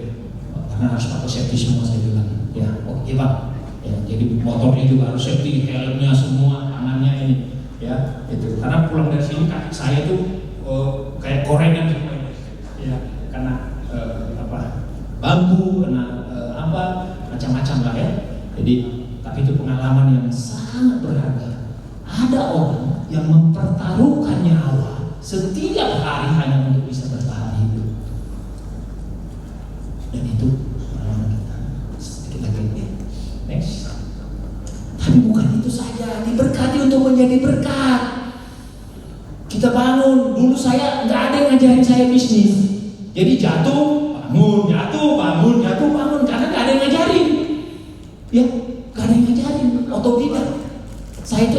Speaker 3: Karena harus pakai safety semua, saya bilang. Ya, oke Pak. Ya, jadi motornya juga harus safety, helmnya semua, tangannya ini, ya itu. Karena pulang dari sini kaki saya tuh kayak gorengan semua, ya karena bambu, kena macam-macam lah ya. Jadi, tapi itu pengalaman yang sangat berharga. Ada orang yang mempertaruhkan nyawa setiap hari hanya untuk bisa bertahan hidup, dan itu pengalaman kita. Sedikit lagi ini. Next. Tapi bukan itu saja, diberkati untuk menjadi berkat. Kita bangun, dulu saya nggak ada yang ngajarin saya bisnis. Jadi jatuh, bangun, karena nggak ada yang ngajarin. Ya, nggak ada yang ngajarin, otodidak. Saya itu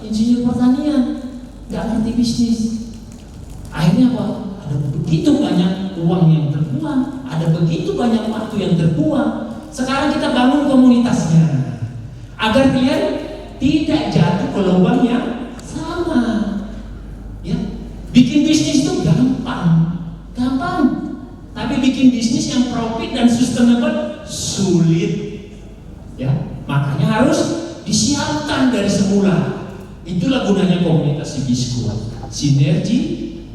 Speaker 3: insinyur pertanian, nggak ngerti bisnis. Akhirnya apa? Ada begitu banyak uang yang terbuang, ada begitu banyak waktu yang terbuang. Sekarang kita bangun komunitasnya agar kalian tidak jatuh ke lubang yang sama. Ya, bikin bisnis itu gampang. Tapi bikin bisnis yang profit dan sustainable sulit. Ya, makanya harus disiapkan dari semula. Itulah gunanya komunitas Sibisco, Sinergi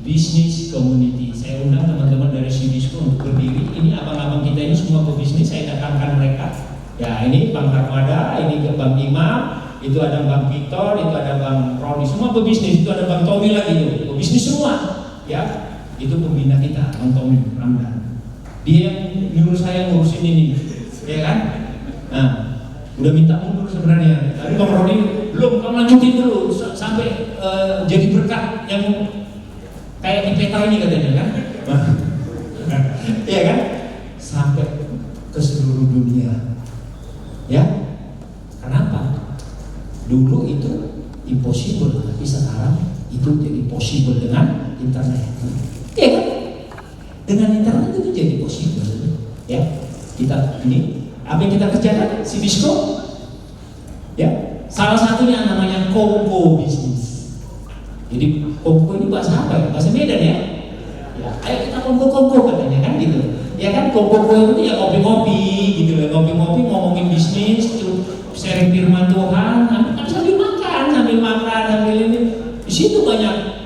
Speaker 3: Bisnis Community. Saya undang teman-teman dari Sibisco untuk berdiri. Ini abang-abang kita ini semua pebisnis, saya datangkan mereka. Ya, ini Bang Harmada, ini Bang Imam, itu ada Bang Victor, itu ada Bang Roni, semua pebisnis. Itu ada Bang Tommy lagi, itu pebisnis semua. Ya, itu pembina kita, Bang Tommy Ramdan. Dia yang nyuruh saya ngurusin ini, ya kan? Nah, udah minta mundur sebenarnya. Tapi Bang Roni belum, kamu lanjutin dulu sampai jadi berkat yang kayak di peta ini katanya kan? Iya kan? Sampai ke seluruh dunia. Ya, kenapa? Dulu itu impossible, tapi sekarang itu jadi possible dengan internet. Iya kan? Dengan internet itu jadi possible. Ya, kita ini apa yang kita kerjakan? Sibisco. Ya, salah satunya namanya Kongko Bisnis. Jadi Kongko ini bahasa apa? Bahasa Medan ya? Ya, ayo kita kongko katanya kan gitu. Ya kan kongko itu ya ngopi-ngopi gitu loh, ngopi-ngopi ngomongin bisnis, sharing firman Tuhan, sambil makan, sambil ini. Di situ banyak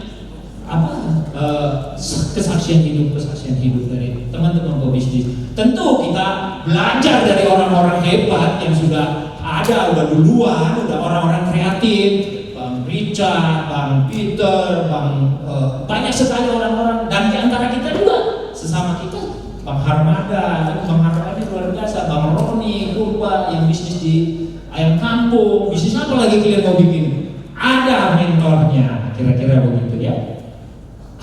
Speaker 3: kesaksian hidup dari teman-teman pebisnis. Tentu kita belajar dari orang-orang hebat yang sudah udah duluan, udah orang-orang kreatif, Bang Richard, Bang Peter, banyak sekali orang-orang, dan di antara kita juga sesama kita, Bang Harmada luar biasa, Bang Roni, Purba yang bisnis di ayam kampung, bisnis apa lagi kalian mau bikin? Ada mentornya, kira-kira begitu ya.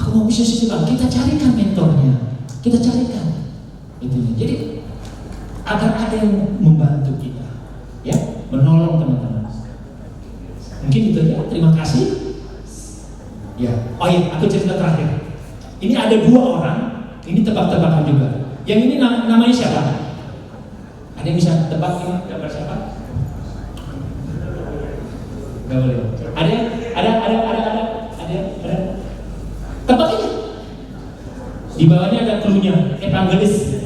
Speaker 3: Aku mau bisnis itu Bang, kita carikan mentornya, kita carikan. Jadi agar ada yang membantu kita, ya, menolong teman-teman. Mungkin itu ya. Terima kasih. Ya. Oh iya, aku cerita terakhir. Ini ada 2 orang. Ini tebak-tebakan juga. Yang ini namanya siapa? Ada yang bisa tebak ini gambar siapa? Gak boleh. Ada. Tebak aja. Di bawahnya ada clue-nya, evangelis.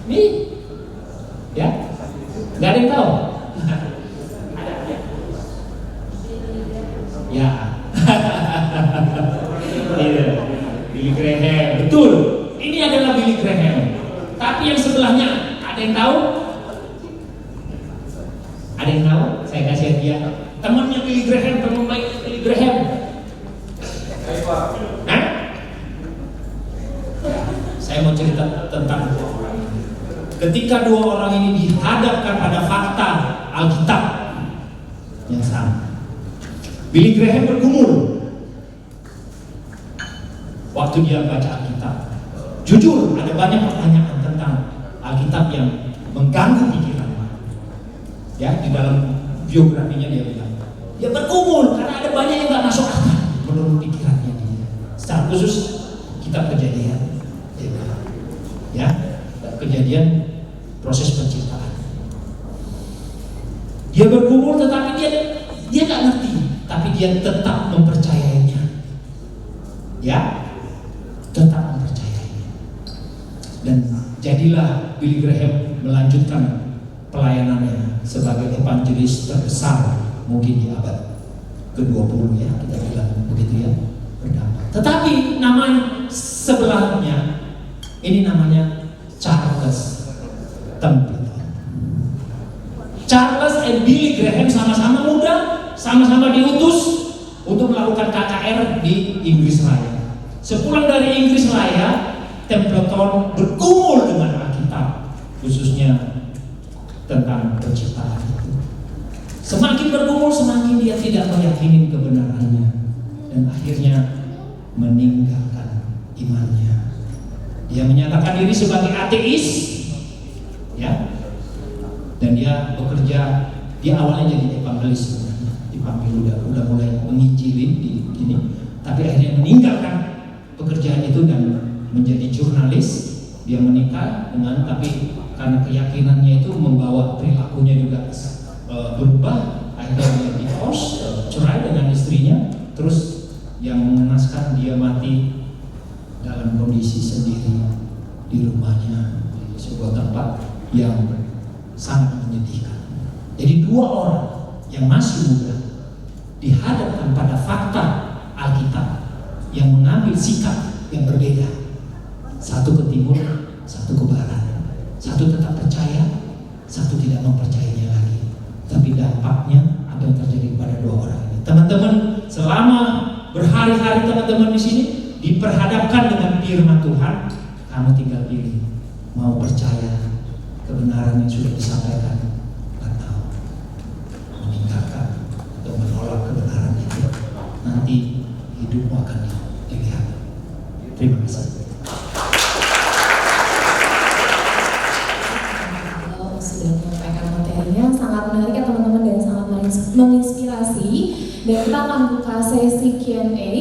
Speaker 3: Nih, ya, nggak ada yang tahu. Ya, Billy Graham, betul. Ini adalah Billy Graham. Tapi yang sebelahnya, ada yang tahu? Ada yang tahu? Saya kasih hadiah. Temannya Billy Graham, teman baik Billy Graham. Hah? Saya mau cerita tentang ketika 2 orang ini dihadapkan pada fakta Alkitab yang sama. Billy Graham bergumul waktu dia baca Alkitab. Jujur, ada banyak pertanyaan tentang Alkitab yang mengganggu pikirannya. Ya, di dalam biografinya dia bilang, dia bergumul karena ada banyak yang nggak masuk akal menurut pikirannya dia. Secara khusus kitab Kejadian, dia bilang, ya, Kejadian proses penciptaan. Dia bergumul tetapi dia nggak ngerti, tapi dia tetap mempercayainya. Ya, tetap mempercayainya. Dan jadilah Billy Graham melanjutkan pelayanannya sebagai evangelis terbesar mungkin di abad ke-20 ya, kita bilang begitu ya, berdampak. Tetapi nama sebelahnya ini namanya Charles Templeton. Charles and Billy Graham sama-sama muda, sama-sama diutus untuk melakukan KKR di Inggris Raya. Sepulang dari Inggris Raya, Templeton bergumul dengan Alkitab, khususnya tentang penciptaan itu. Semakin bergumul, semakin dia tidak meyakini kebenarannya, dan akhirnya meninggalkan imannya. Dia menyatakan diri sebagai ateis, ya, dan dia bekerja. Dia awalnya jadi evangelis sebenarnya, dipanggil udah mulai menginjilin di ini, tapi akhirnya meninggalkan pekerjaan itu dan menjadi jurnalis. Dia menikah dengan, tapi karena keyakinannya itu membawa perilakunya juga berubah, akhirnya dia divorce, cerai dengan istrinya. Terus yang mengenaskan, dia mati dalam kondisi sendiri di rumahnya, di sebuah tempat yang sangat menyedihkan. Jadi 2 orang yang masih muda dihadapkan pada fakta Alkitab yang mengambil sikap yang berbeda. Satu ke timur, satu ke barat. Satu tetap percaya, satu tidak mempercayainya lagi. Tapi dampaknya apa yang terjadi pada 2 orang ini. Teman-teman, selama berhari-hari teman-teman di sini diperhadapkan dengan firman Tuhan, kamu tinggal pilih mau percaya kebenaran yang sudah disampaikan atau meninggalkan atau menolak kebenaran itu. Nanti hidupmu akan dilihat. Terima kasih.
Speaker 1: Sudah menyampaikan materinya sangat menarik ya teman-teman, dan sangat menginspirasi. Dan kita akan buka sesi Q&A.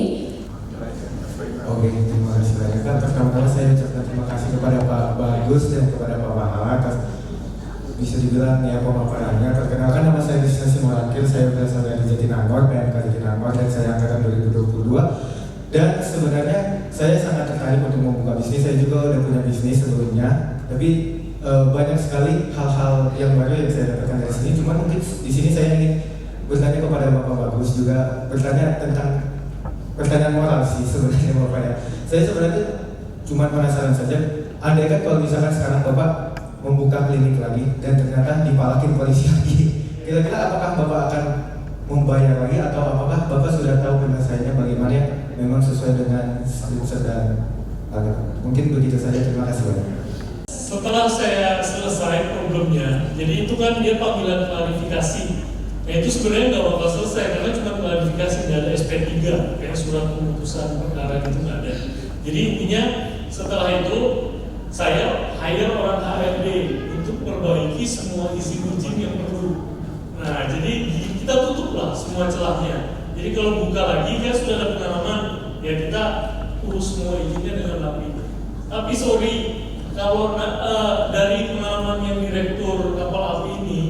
Speaker 5: Oke, terima kasih banyak. Pertama-tama saya ucapkan terima kasih kepada Pak Bagus dan kepada Pak Mahala atas bisa dibilang ya pemaparannya. Perkenalkan, nama saya Rizky Simulakil, saya berasal dari Jatinangor, PMK Jatinangor, dan saya angkatan 2022. Dan sebenarnya saya sangat tertarik untuk membuka bisnis. Saya juga udah punya bisnis sebelumnya, tapi banyak sekali hal-hal yang baru yang saya dapatkan dari sini. Cuma mungkin di sini saya ingin bertanya kepada Bapak Bagus, juga bertanya tentang pertanyaan moral sih sebenarnya Bapak ya. Saya sebenarnya cuma penasaran saja, andai kan kalau misalkan sekarang Bapak membuka klinik lagi dan ternyata dipalakin polisi lagi, kira-kira apakah Bapak akan membayar lagi, atau apakah Bapak sudah tahu penyelesaiannya bagaimana memang sesuai dengan skrip dan mungkin begitu saja. Terima kasih banyak.
Speaker 2: Setelah saya selesai problemnya, jadi itu kan dia panggilan klarifikasi. Nah itu sebenarnya nggak bakal selesai karena cuma klarifikasi, nggak ada SP3 kayak surat pemutusan perkara gitu nggak ada. Jadi intinya setelah itu saya hire orang HRD untuk perbaiki semua izin-izin yang perlu. Nah jadi kita tutuplah semua celahnya. Jadi kalau buka lagi kan sudah ada pengalaman, ya kita urus semua izinnya dengan rapi. Tapi sorry, kalau dari pengalaman yang direktur kapal api ini,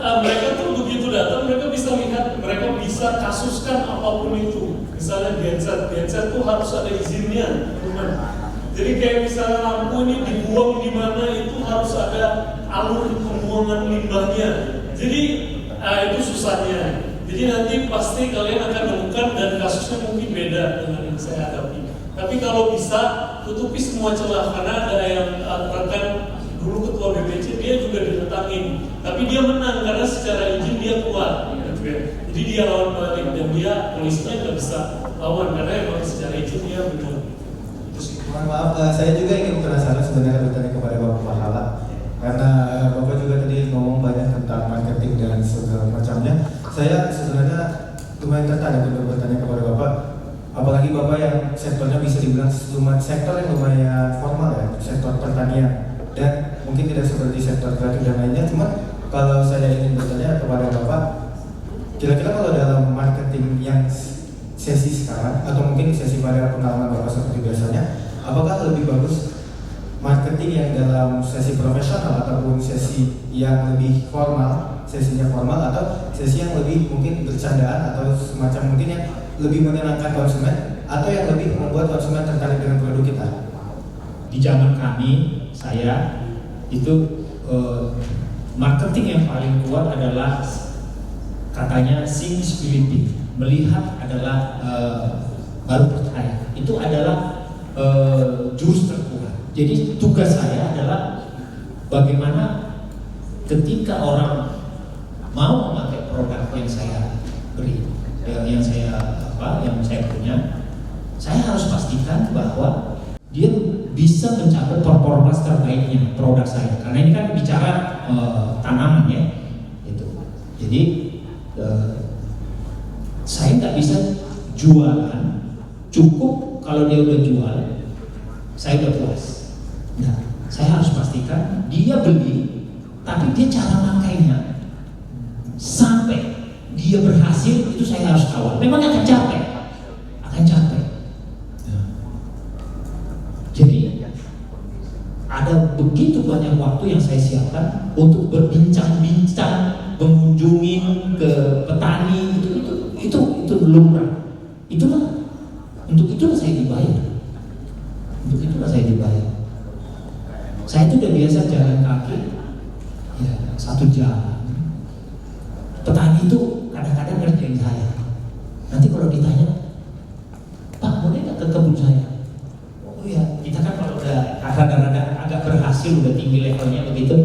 Speaker 2: mereka tuh begitu datang, mereka bisa lihat, mereka bisa kasuskan apapun itu. Misalnya genset tuh harus ada izinnya, teman. Jadi kayak misalnya lampu ini dibuang di mana, itu harus ada alur pembuangan limbahnya. Jadi itu susahnya. Jadi nanti pasti kalian akan menemukan dan kasusnya mungkin beda dengan yang saya hadapi. Tapi kalau bisa tutupi semua celah, karena ada yang rekan dulu ketua BPC dia juga ditentangin, tapi dia menang karena secara izin dia kuat, gitu ya. Jadi dia lawan balik dan dia polisinya nggak bisa lawan karena emang secara izin dia benar. Itu sih.
Speaker 5: Mohon maaf, saya juga ingin penasaran sebenarnya bertanya kepada Bapak Pahala, karena Bapak juga tadi ngomong banyak tentang marketing dan segala macamnya. Saya sebenarnya lumayan tertarik untuk bertanya kepada Bapak, apalagi Bapak yang sektornya bisa dibilang sektor yang lumayan formal ya, sektor pertanian, dan mungkin tidak seperti sektor kreatif dan lainnya. Cuma kalau saya ingin bertanya kepada Bapak, kira-kira kalau dalam marketing yang sesi sekarang atau mungkin sesi pada pengalaman Bapak seperti biasanya, apakah lebih bagus marketing yang dalam sesi profesional ataupun sesi yang lebih formal, sesinya formal, atau sesi yang lebih mungkin bercandaan atau semacam mungkin yang lebih menyenangkan konsumen atau yang lebih membuat konsumen tertarik dengan produk kita?
Speaker 3: Di zaman kami, saya itu marketing yang paling kuat adalah katanya sensibility, melihat adalah baru percaya. Itu adalah jurus terkuat. Jadi tugas saya adalah bagaimana ketika orang mau memakai produk yang saya beri, yang saya punya, saya harus pastikan bahwa dia bisa mencapai performance terbaiknya produk saya. Karena ini kan bicara tanaman ya, gitu. Jadi saya nggak bisa jualan cukup kalau dia udah jual, saya udah puas. Nah, saya harus pastikan dia beli, tapi dia cara makainya sampai dia berhasil, itu saya harus kawal. Memang akan capek. Nah, jadi ada begitu banyak waktu yang saya siapkan untuk berbincang-bincang, mengunjungi ke petani, itu lumrah. Untuk itulah saya dibayar. Saya itu udah biasa jalan kaki, ya 1 jam. Petani itu kadang-kadang ngerjain saya. Nanti kalau ditanya, Pak boleh nggak ke kebun saya? Oh ya, kita kan kalau udah rada-rada agak berhasil, udah tinggi levelnya begitu,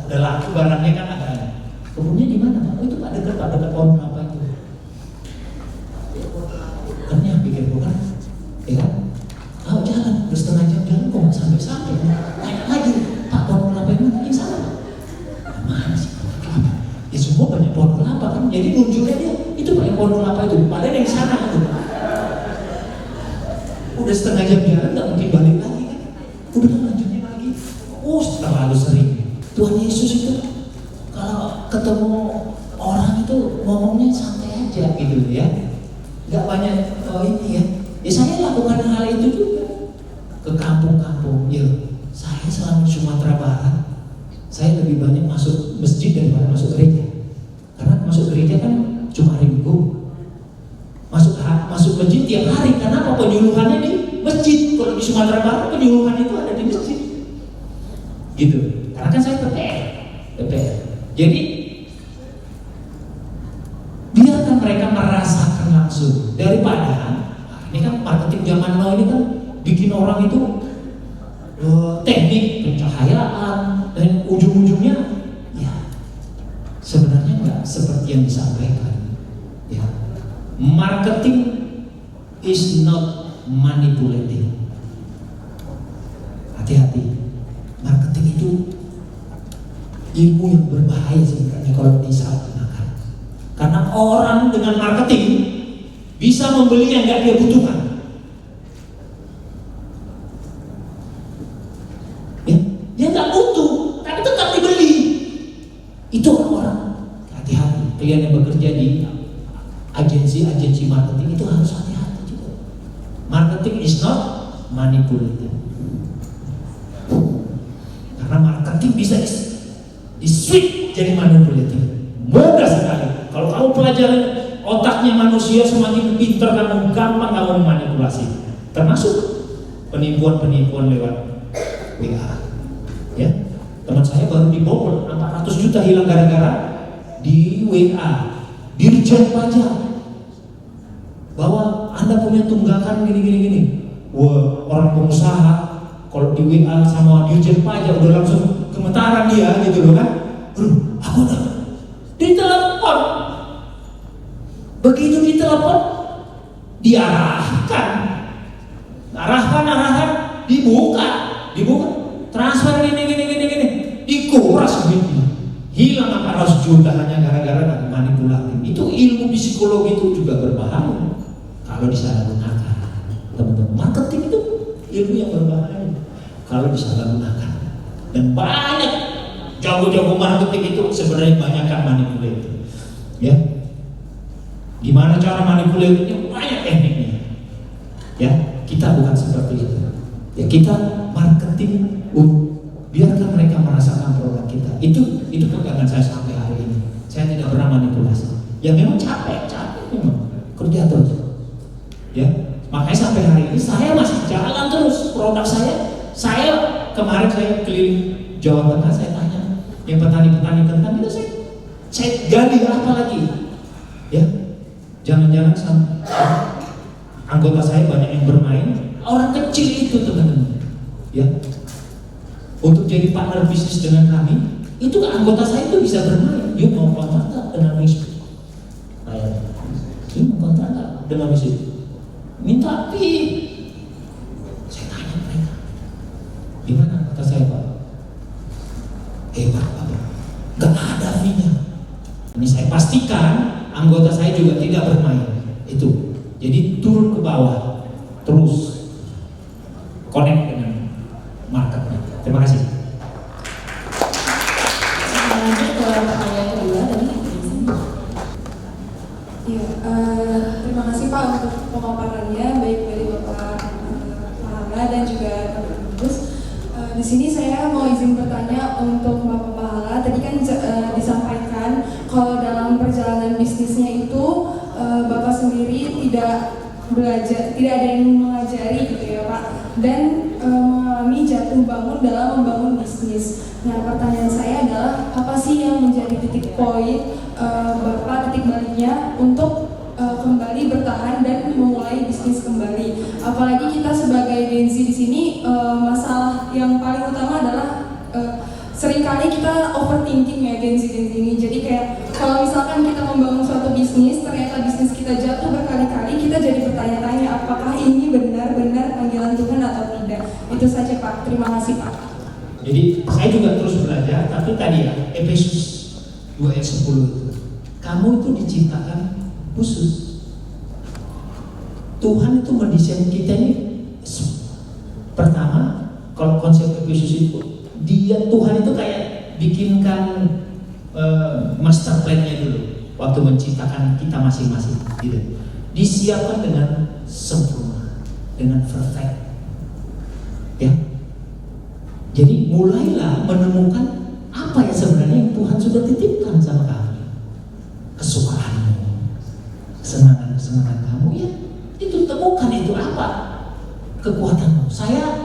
Speaker 3: udah laku barangnya kan ada. Kebunnya di mana? Oh itu Pak dekat pohon apa itu? Ternyata pikir bukan, ya kan? Oh jalan, udah setengah jam jalan kok nggak sampai-sampai. Tanya lagi, Pak pohon apa yang mana? Yang sana. Mana sih? Ya semua banyak pohon kelapa kan, jadi munculnya dia itu banyak pohon kelapa itu, padahal yang sana itu. Udah setengah jam jalan nggak mungkin balik lagi kan, udah lanjutnya lagi. Terlalu sering. Tuhan Yesus itu kalau ketemu orang itu ngomongnya santai aja gitu ya, nggak banyak ini ya. Ya saya lakukan hal itu juga ke kampung-kampung. Ya saya selama Sumatera Barat masjid daripada masuk gereja. Karena masuk gereja kan cuma hari Minggu. Masuk masjid tiap hari. Karena apa? Penyuluhannya di masjid. Kalau di Sumatera Barat penyuluhan itu ada di masjid. Gitu. Karena kan saya PPR. Jadi biarkan mereka merasakan langsung daripada ini kan marketing zaman now ini kan bikin orang itu teknik pencahayaan dan ujung-ujungnya ya sebenarnya nggak seperti yang disampaikan. Ya, marketing is not manipulating. Hati-hati, marketing itu ilmu yang berbahaya sebenarnya kalau disalahgunakan. Karena orang dengan marketing bisa membeli yang nggak dia butuhkan. Ya, dia nggak butuh, tapi tetap dibeli. Itu orang-orang. Hati-hati, kalian yang bekerja di agensi marketing itu harus hati-hati juga. Marketing is not manipulating. Karena marketing bisa di-switch jadi manipulatif. Mudah sekali. Kalau kamu pelajari otaknya manusia, semakin pintar kamu, gampang kamu memanipulasi. Termasuk penipuan-penipuan lewat WA. Ya, teman saya baru dibobol 400 juta hilang gara-gara di WA. Dirjen pajak bahwa Anda punya tunggakan gini. Wah, orang pengusaha kalau di WA sama dirjen pajak udah langsung gemetaran dia gitu loh kan. Aku udah ditelepon. Begitu ditelepon diarahkan dibuka transfer gini dikuras duitnya, hilang 400 juta hanya gara-gara manipulatif. Itu ilmu psikologi itu juga berbahaya kalau disalahgunakan. Teman-teman, marketing itu ilmu yang berbahaya kalau disalahgunakan. Dan banyak jago-jago marketing itu sebenarnya banyak kan manipulatif. Ya, gimana cara manipulatifnya? Banyak tekniknya. Ya, kita bukan seperti itu. Ya, kita marketing biarkan mereka merasakan produk kita. Itu pegangan saya sampai hari ini. Saya tidak pernah manipulasi. Ya memang capek memang kerja terus. Ya, makanya sampai hari ini saya masih jalan terus produk saya. Kemarin saya keliling Jawa Tengah, saya tanya yang petani-petani kentang itu saya gali apa lagi? Ya, jangan-jangan anggota saya banyak yang bermain, orang kecil itu teman-teman. Ya, untuk jadi partner bisnis dengan kami, itu anggota saya itu bisa bermain. Dia mau kontrak dengan bisnis. Dia mau kontrak dengan bisnis. Minta fee. Saya tanya mereka, gimana kata saya Pak? Hebat Pak, gak ada fee-nya. Ini saya pastikan anggota saya juga tidak bermain. Itu, jadi turun ke bawah, terus connect dengan marketnya. Terima kasih.
Speaker 1: Lanjut ke pertanyaan kedua tadi.
Speaker 6: Iya, terima kasih Pak untuk pemaparannya, baik dari Bapak Pahala dan juga Bapak Bungkus. Di sini saya mau izin bertanya untuk Bapak Pahala. Tadi kan disampaikan kalau dalam perjalanan bisnisnya itu Bapak sendiri tidak belajar, tidak ada yang mengajari gitu ya Pak, dan mengalami jatuh bangun dalam membangun bisnis. Nah, pertanyaan saya adalah apa sih yang menjadi titik poin Bapak, titik baliknya untuk kembali bertahan dan memulai bisnis kembali? Apalagi kita sebagai Gen Z di sini, masalah yang paling utama adalah seringkali kita overthinking ya Gen Z ini. Jadi kayak kalau misalkan kita membangun suatu bisnis, ternyata bisnis kita jatuh berkali-kali, kita jadi bertanya-tanya apakah ini benar-benar panggilan Tuhan atau tidak. Itu saja Pak, terima kasih Pak.
Speaker 3: Jadi saya juga terus belajar, tapi tadi ya Efesus 2 ayat 10 itu, kamu itu diciptakan khusus. Tuhan itu mendesain kita ini. Pertama, kalau konsep Efesus itu, Tuhan itu kayak bikinkan master plan-nya dulu waktu menciptakan kita masing-masing, gitu. Disiapkan dengan sempurna, dengan perfect. Ya. Jadi mulailah menemukan apa apa ya sebenarnya yang Tuhan sudah titipkan sama kamu? Kesukaanmu, kesenangan kamu ya, itu temukan itu apa? Kekuatanmu.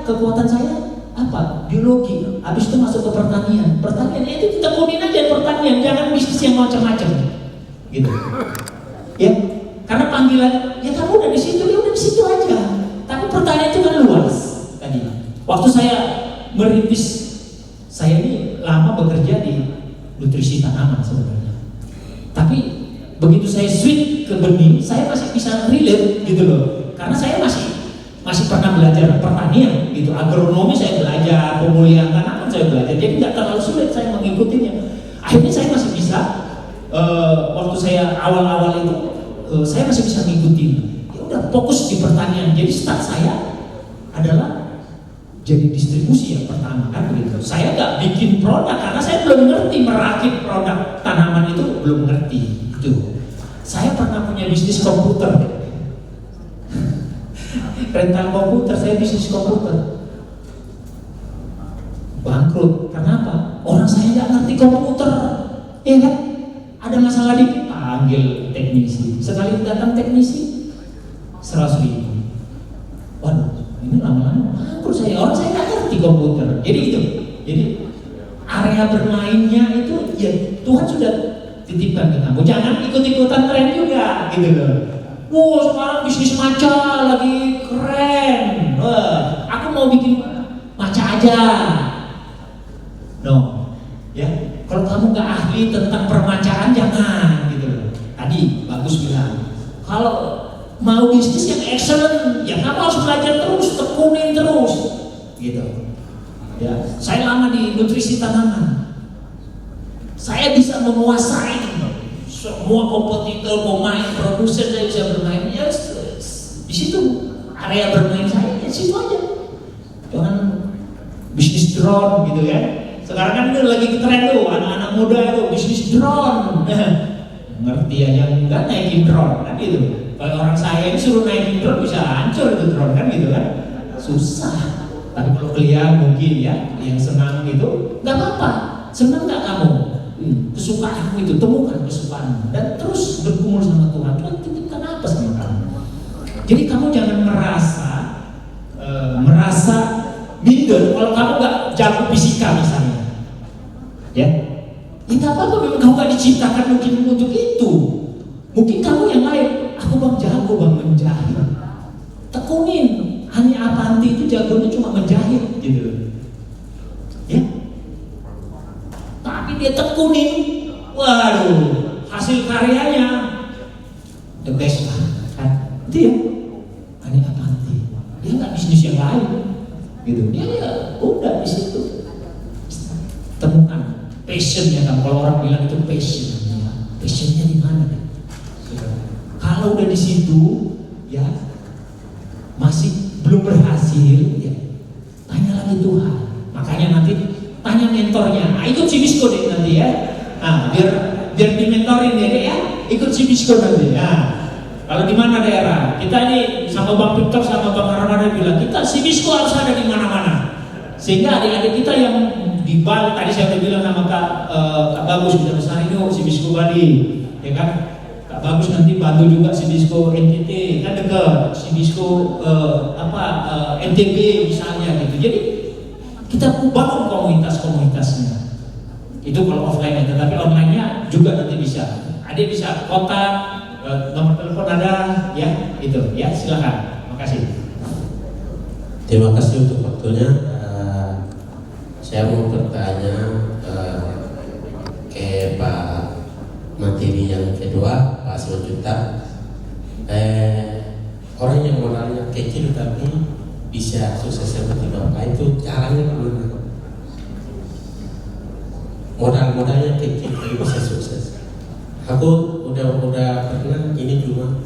Speaker 3: Kekuatan saya apa? Biologi. Habis itu masuk ke pertanian. Pertanian itu tekunin aja pertanian, jangan bisnis yang macam-macam. Gitu. Ya, karena panggilan ya kamu udah di situ, ya udah di situ aja. Tapi pertanyaan itu kan luas tadi. Waktu saya merintis, saya ini lama bekerja di nutrisi tanaman sebenarnya. Tapi begitu saya switch ke benih, saya masih bisa relate gitu loh. Karena saya masih pernah belajar pertanian gitu, agronomi saya belajar, pemulihan tanaman saya belajar. Jadi nggak terlalu sulit saya mengikutinya. Akhirnya saya masih bisa. Waktu saya awal-awal itu saya masih bisa ngikutin. Ya udah fokus di pertanian. Jadi start saya adalah jadi distribusi yang pertama kan begitu. Saya nggak bikin produk karena saya belum ngerti merakit produk tanaman itu, belum ngerti itu. Saya pernah punya bisnis komputer, rental komputer, saya bisnis komputer bangkrut. Kenapa? Orang saya nggak ngerti komputer, ya kan? Ada masalah dikit panggil teknisi, sekali datang teknisi 100.000. Waduh, ini lama-lama bangkrut saya. Orang saya nggak ngerti komputer. Jadi itu, jadi area bermainnya itu ya Tuhan sudah titipkan ke kamu. Jangan ikut-ikutan tren juga, gitu loh. Wow, sekarang bisnis maca lagi keren. Wah, aku mau bikin maca aja. No, ya. Kalau kamu nggak ahli tentang permacaan jangan, gitu loh. Tadi bagus bilang. Kalau mau bisnis yang excellent, ya kamu harus belajar terus, tekunin terus, gitu. Ya, saya lama di nutrisi tanaman. Saya bisa menguasai semua kompetitor, pemain, produsen, saya bisa bermain. Ya, di situ area bermain saya, ya situ aja. Jangan bisnis drone gitu ya. Sekarang kan itu lagi tren tuh, anak-anak muda itu bisnis drone. Ngerti aja enggak naikin drone kan gitu. Kalau orang saya ini suruh naikin drone bisa hancur itu drone kan gitu kan. Susah. Tapi kalau kalian mungkin ya yang senang gitu, nggak apa-apa. Senang nggak kamu? Kesukaanmu itu, temukan kesukaanmu dan terus bergumul sama Tuhan. Tuhan titipkan apa sama kamu? Jadi kamu jangan merasa minder kalau kamu nggak jago fisika misalnya. Ya, nggak apa-apa. Memang kamu nggak diciptakan mungkin untuk itu. Mungkin kamu yang lain. Aku bang jago bang menjahit. Tekunin. Hani Avanti itu jagonya cuma menjahit gitu. Ya. Tapi dia tekunin. Waduh, hasil karyanya the best lah kan. Itu ya. Hani Avanti. Dia nggak bisnis yang lain. Gitu. Dia ya udah di situ. Temukan passionnya kan. Kalau orang bilang itu passion, ya. Passionnya di mana? Kalau udah di situ, ya masih belum berhasil, ya tanya lagi Tuhan. Makanya nanti tanya mentornya. Nah, ikut Cibisco deh nanti ya. Nah, biar dimentorin ya, ikut Cibisco nanti. Nah, kalau di mana daerah? Kita ini sama Bang Victor sama Bang Armada bilang kita Cibisco harus ada di mana-mana. Sehingga adik-adik kita yang di Bali, tadi saya udah bilang sama Kak Bagus bisa besar ini Cibisco Bali, ya kan? Kak Bagus nanti bantu juga Cibisco NTT, kan dekat Cibisco NTB misalnya gitu. Jadi kita bangun komunitas-komunitasnya. Itu kalau offline aja, tapi online-nya juga nanti bisa. Adik bisa kontak, nomor telepon ada, ya itu, ya silakan. Makasih.
Speaker 7: Terima kasih untuk waktunya. Saya mau bertanya ke Pak materi yang kedua, Pak Simanjuntak. Orang yang modalnya kecil tapi bisa sukses seperti Bapak itu caranya gimana? Modalnya kecil tapi bisa sukses. Aku udah pernah ini cuma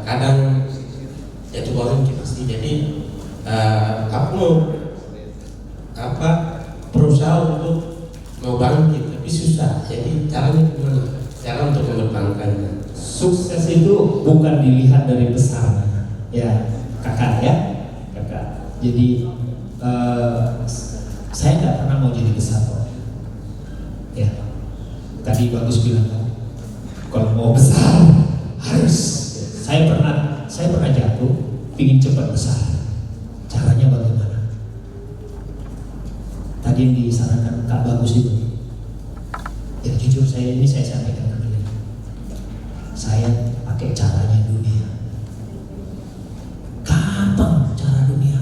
Speaker 7: kadang ya coba orang pasti. Jadi aku mau berusaha untuk mau bangkit tapi susah. Jadi caranya gimana? Cara untuk mengembangkannya.
Speaker 3: Sukses itu bukan dilihat dari besarnya, ya kakak ya, kakak. Jadi saya nggak pernah mau jadi besar kok. tadi Bagus bilang kan, kalau mau besar harus. Saya pernah jatuh, ingin cepat besar. Caranya bagaimana? Tadi yang disarankan Kak Bagus itu. Ya jujur saya sampaikan ke kalian. Saya pakai caranya dunia. Gampang cara dunia.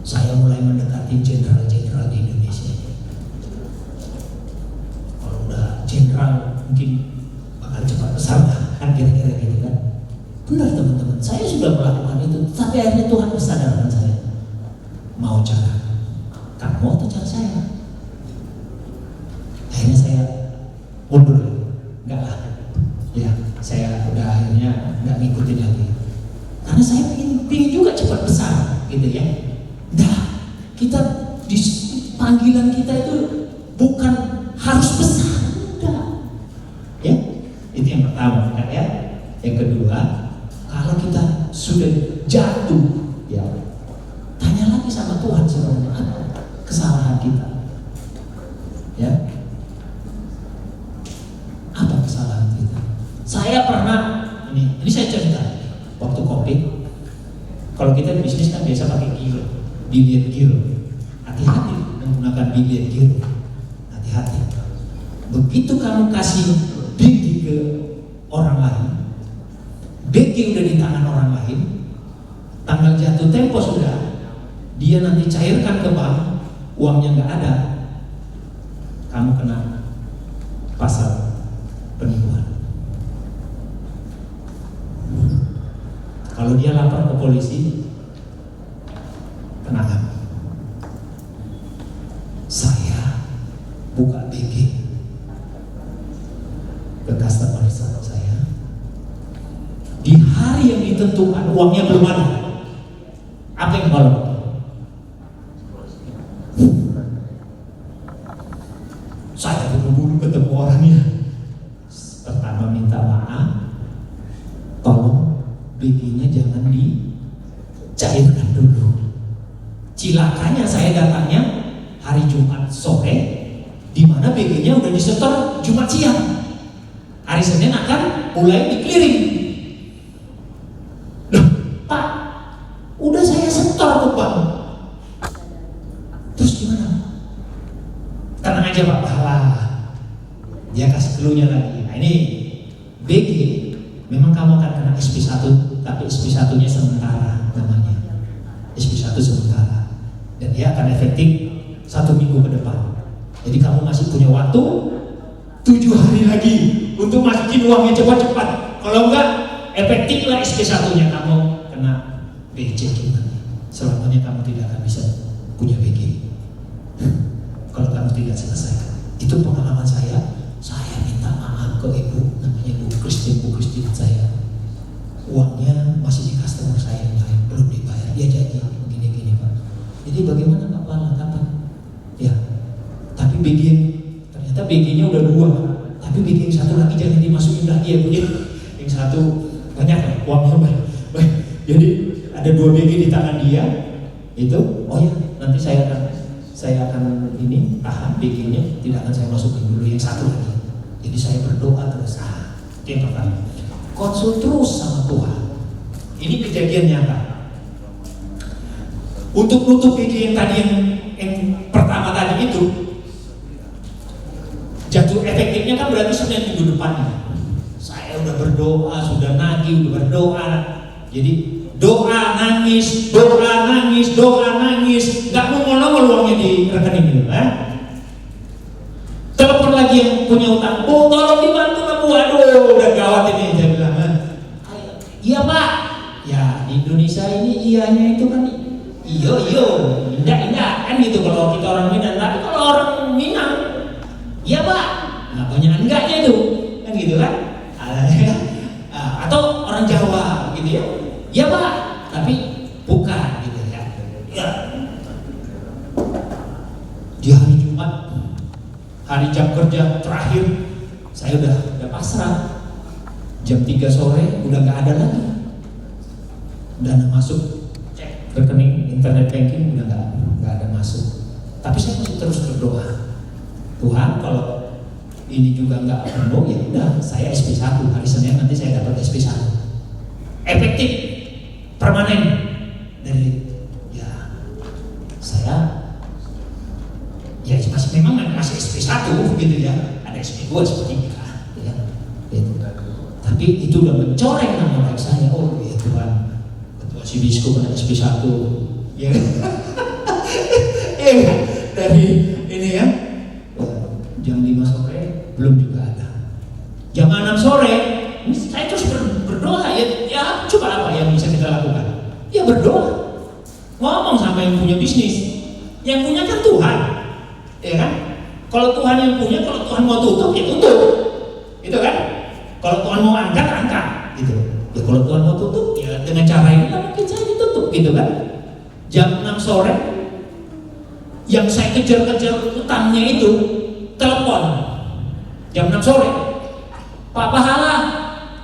Speaker 3: Saya mulai mendekati jenderal-jenderal di Indonesia. Kalau udah jenderal mungkin bakal cepat besar kan, kira-kira gitu kan. Benar teman-teman, saya sudah melakukan itu, tapi akhirnya Tuhan bersadarkan saya. Mau cara kamu atau cara saya? Akhirnya saya mundur, enggak lah. Ya, saya udah akhirnya nggak ngikutin lagi. Karena saya ingin juga cepat besar, gitu ya. Nah, kita di panggilan kita itu bukan harus besar, enggak. Ya, itu yang pertama, enggak ya. Yang kedua, kalau kita sudah jatuh, ya, tanya lagi sama Tuhan sebenarnya apa kesalahan kita, ya. Apa kesalahan kita? Saya pernah, ini saya cerita, waktu Covid, kalau kita bisnis kan biasa pakai giro, biliet giro. Hati-hati menggunakan biliet giro, hati-hati. Begitu kamu kasih BG ke orang lain, BG udah di tangan orang lain, tanggal jatuh tempo sudah, dia nanti cairkan ke bank, uangnya nggak ada, kamu kena pasal penipuan. Kalau dia lapor ke polisi, kenapa? Saya buka BG ke customer saya. Di hari yang ditentukan uangnya belum ada. Apa yang kalau? Saya buru-buru ketemu orangnya. Pertama minta maaf, tolong BG-nya jangan dicairkan dulu. Cilakanya saya datangnya hari Jumat sore, di mana BG-nya udah disetor Jumat siang. Hari Senin akan mulai di-clearing. Loh, Pak, udah saya setor ke bank. Terus gimana? Tenang aja Pak Pahala. Dia kasih clue-nya lagi. Nah ini BG, memang kamu akan kena SP1, tapi SP1-nya sementara namanya. SP1 sementara. Dan dia akan efektif 1 minggu ke depan. Jadi kamu masih punya waktu 7 hari lagi untuk masukin uangnya cepat-cepat. Kalau enggak, efektiflah SP1-nya, kamu kena BC gimana? Selamanya kamu tidak akan bisa punya BG kalau kamu tidak selesaikan. Itu pengalaman saya. Saya minta maaf ke ibu, namanya Bu Christine saya. Uangnya masih di customer saya yang lain, belum dibayar. Dia janji begini-gini Pak. Jadi bagaimana Pak Pala? Kapan? Ya, tapi BG ternyata BG-nya udah 2, tapi BG yang satu lagi jangan dimasukin lagi ya Bu. Yang satu banyak lah uangnya baik. Jadi ada 2 BG di tangan dia. Itu, oh ya, nanti saya akan ini tahan BG-nya, tidak akan saya masukin dulu yang satu lagi. Jadi saya berdoa terus. Itu yang pertama. Konsul terus sama Tuhan. Ini kejadian nyata. Untuk nutup BG yang tadi yang pertama tadi itu, jatuh efektifnya kan berarti Senin minggu depannya. Saya udah berdoa, sudah nagih, udah berdoa. Jadi doa nangis, nggak mau nongol uangnya di rekening itu. Telepon lagi yang punya utang, Bu tolong dibantu Bu, aduh udah gawat ini. Saya bilang, iya Pak. Ya di Indonesia ini iyanya itu kan iyo, indah kan gitu kalau kita orang Minang. Tapi kalau orang Minang, iya Pak. Nah banyak enggaknya itu, kan gitu kan? Atau orang Jawa gitu ya. Ya Pak, tapi bukan gitu ya. Di hari Jumat, hari jam kerja terakhir, saya udah pasrah. Jam 3 sore udah nggak ada lagi. Dana masuk, cek rekening internet banking udah nggak ada masuk. Tapi saya masih terus berdoa. Tuhan, kalau ini juga nggak penuh, ya udah saya SP1, hari Senin nanti saya dapat SP1. Efektif, permanen. Dari ya saya ya masih memang masih SP1 gitu ya, ada SP2, SP3 ya. Gitu. Tapi itu udah mencoreng nama baik saya. Oh ya Tuhan, ketua si biskup ada SP1 ya. Dari ini ya, jam 5 sore belum juga ada. Jam 6 sore ini saya terus berdoa ya coba apa yang bisa kita lakukan? Ya berdoa, ngomong sama yang punya bisnis. Yang punya kan Tuhan, ya kan? Kalau Tuhan yang punya, kalau Tuhan mau tutup ya tutup, gitu kan? Kalau Tuhan mau angkat, angkat, gitu. Ya kalau Tuhan mau tutup ya dengan cara ini mungkin saya ditutup, gitu kan? Jam 6 sore yang saya kejar-kejar utangnya itu telepon jam 6 sore, Pak Pahala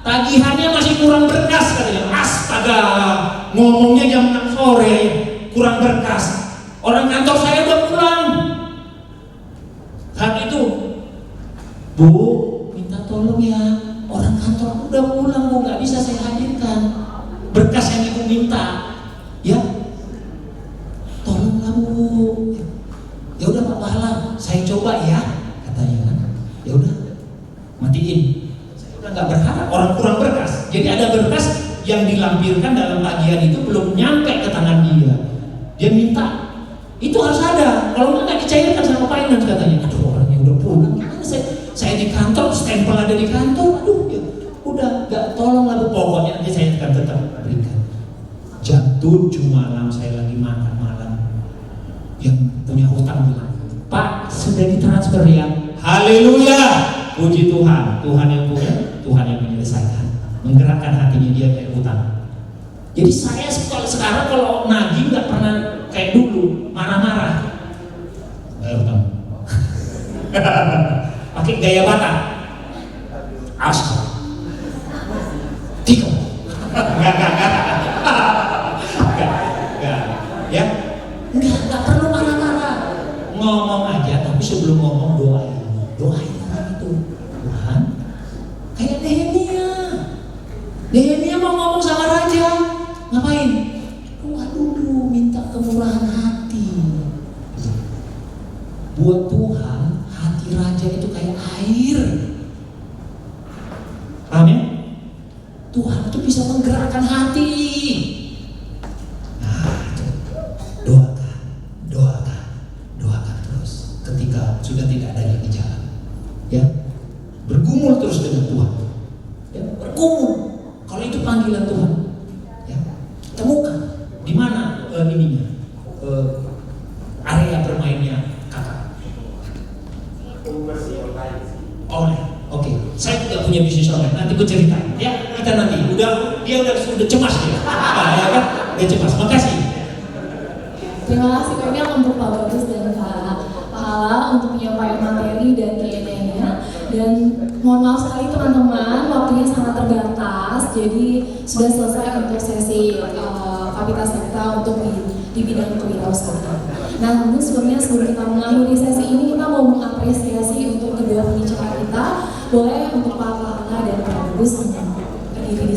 Speaker 3: tagihannya masih kurang berkas katanya. Astaga, ngomongnya jam 6 sore kurang berkas, orang kantor saya udah pulang. Saat itu, Bu, minta tolong ya, orang kantor udah pulang Bu, nggak bisa saya hadirkan berkas yang Ibu minta ya, tolonglah Bu. Ya udah Pak Pahala, saya coba ya, katanya kan. Ya udah, matiin. Saya udah nggak berharap orang kurang berkas. Jadi ada berkas yang dilampirkan dalam tagihan itu belum nyampe ke tangan dia. Dia minta, itu harus ada. Kalau nggak dicairkan sama finance katanya. Aduh, orangnya udah pulang. Gimana saya di kantor, stempel ada di kantor. Aduh, ya udah nggak, tolonglah Bu, pokoknya nanti saya akan tetap berikan. Jam 7 malam saya lagi makan malam. Yang punya hutang bilang, Pak sudah ditransfer ya. Haleluya, puji Tuhan. Tuhan yang punya, Tuhan yang menyelesaikan, menggerakkan hatinya dia kayak hutang. Jadi saya sekarang kalau nagih nggak pernah kayak dulu marah-marah. Hutang. Pakai gaya Batak. Astaga. Tiga. Enggak. Ya. Enggak perlu marah-marah. Ngomong aja, tapi sebelum ngomong doain orang itu. Tuhan, kayak Nehemia mau ngomong sama raja, ngapain? Doa dulu, minta kemurahan hati. Buat Tuhan, hati raja itu kayak air. Paham ya? Tuhan itu bisa menggerakkan hati. Doakan terus. Ketika sudah tidak ada lagi jalan, ya, bergumul terus dengan Tuhan. Ya, bergumul. Kalau itu panggilan Tuhan, ya, temukan di mana area bermainnya kakak. Oke. Saya tidak punya bisnis online. Nanti gue ceritain, ya. Kita nanti dia udah cemas dia. Ya kan? Udah cemas. Makasih.
Speaker 1: Terima kasih banyak untuk Pak Bagus dan Pak Pahala untuk penyampaian materi dan Q&A-nya. Dan mohon maaf sekali teman-teman, waktunya sangat terbatas. Jadi sudah selesai untuk sesi kapasitas kita untuk di bidang kewirausahaan. Nah, namun sebelum kita mengakhiri sesi ini, kita mau mengapresiasi untuk kedua pembicara kita. Boleh untuk Pak Pahala dan Pak Bagus berdiri di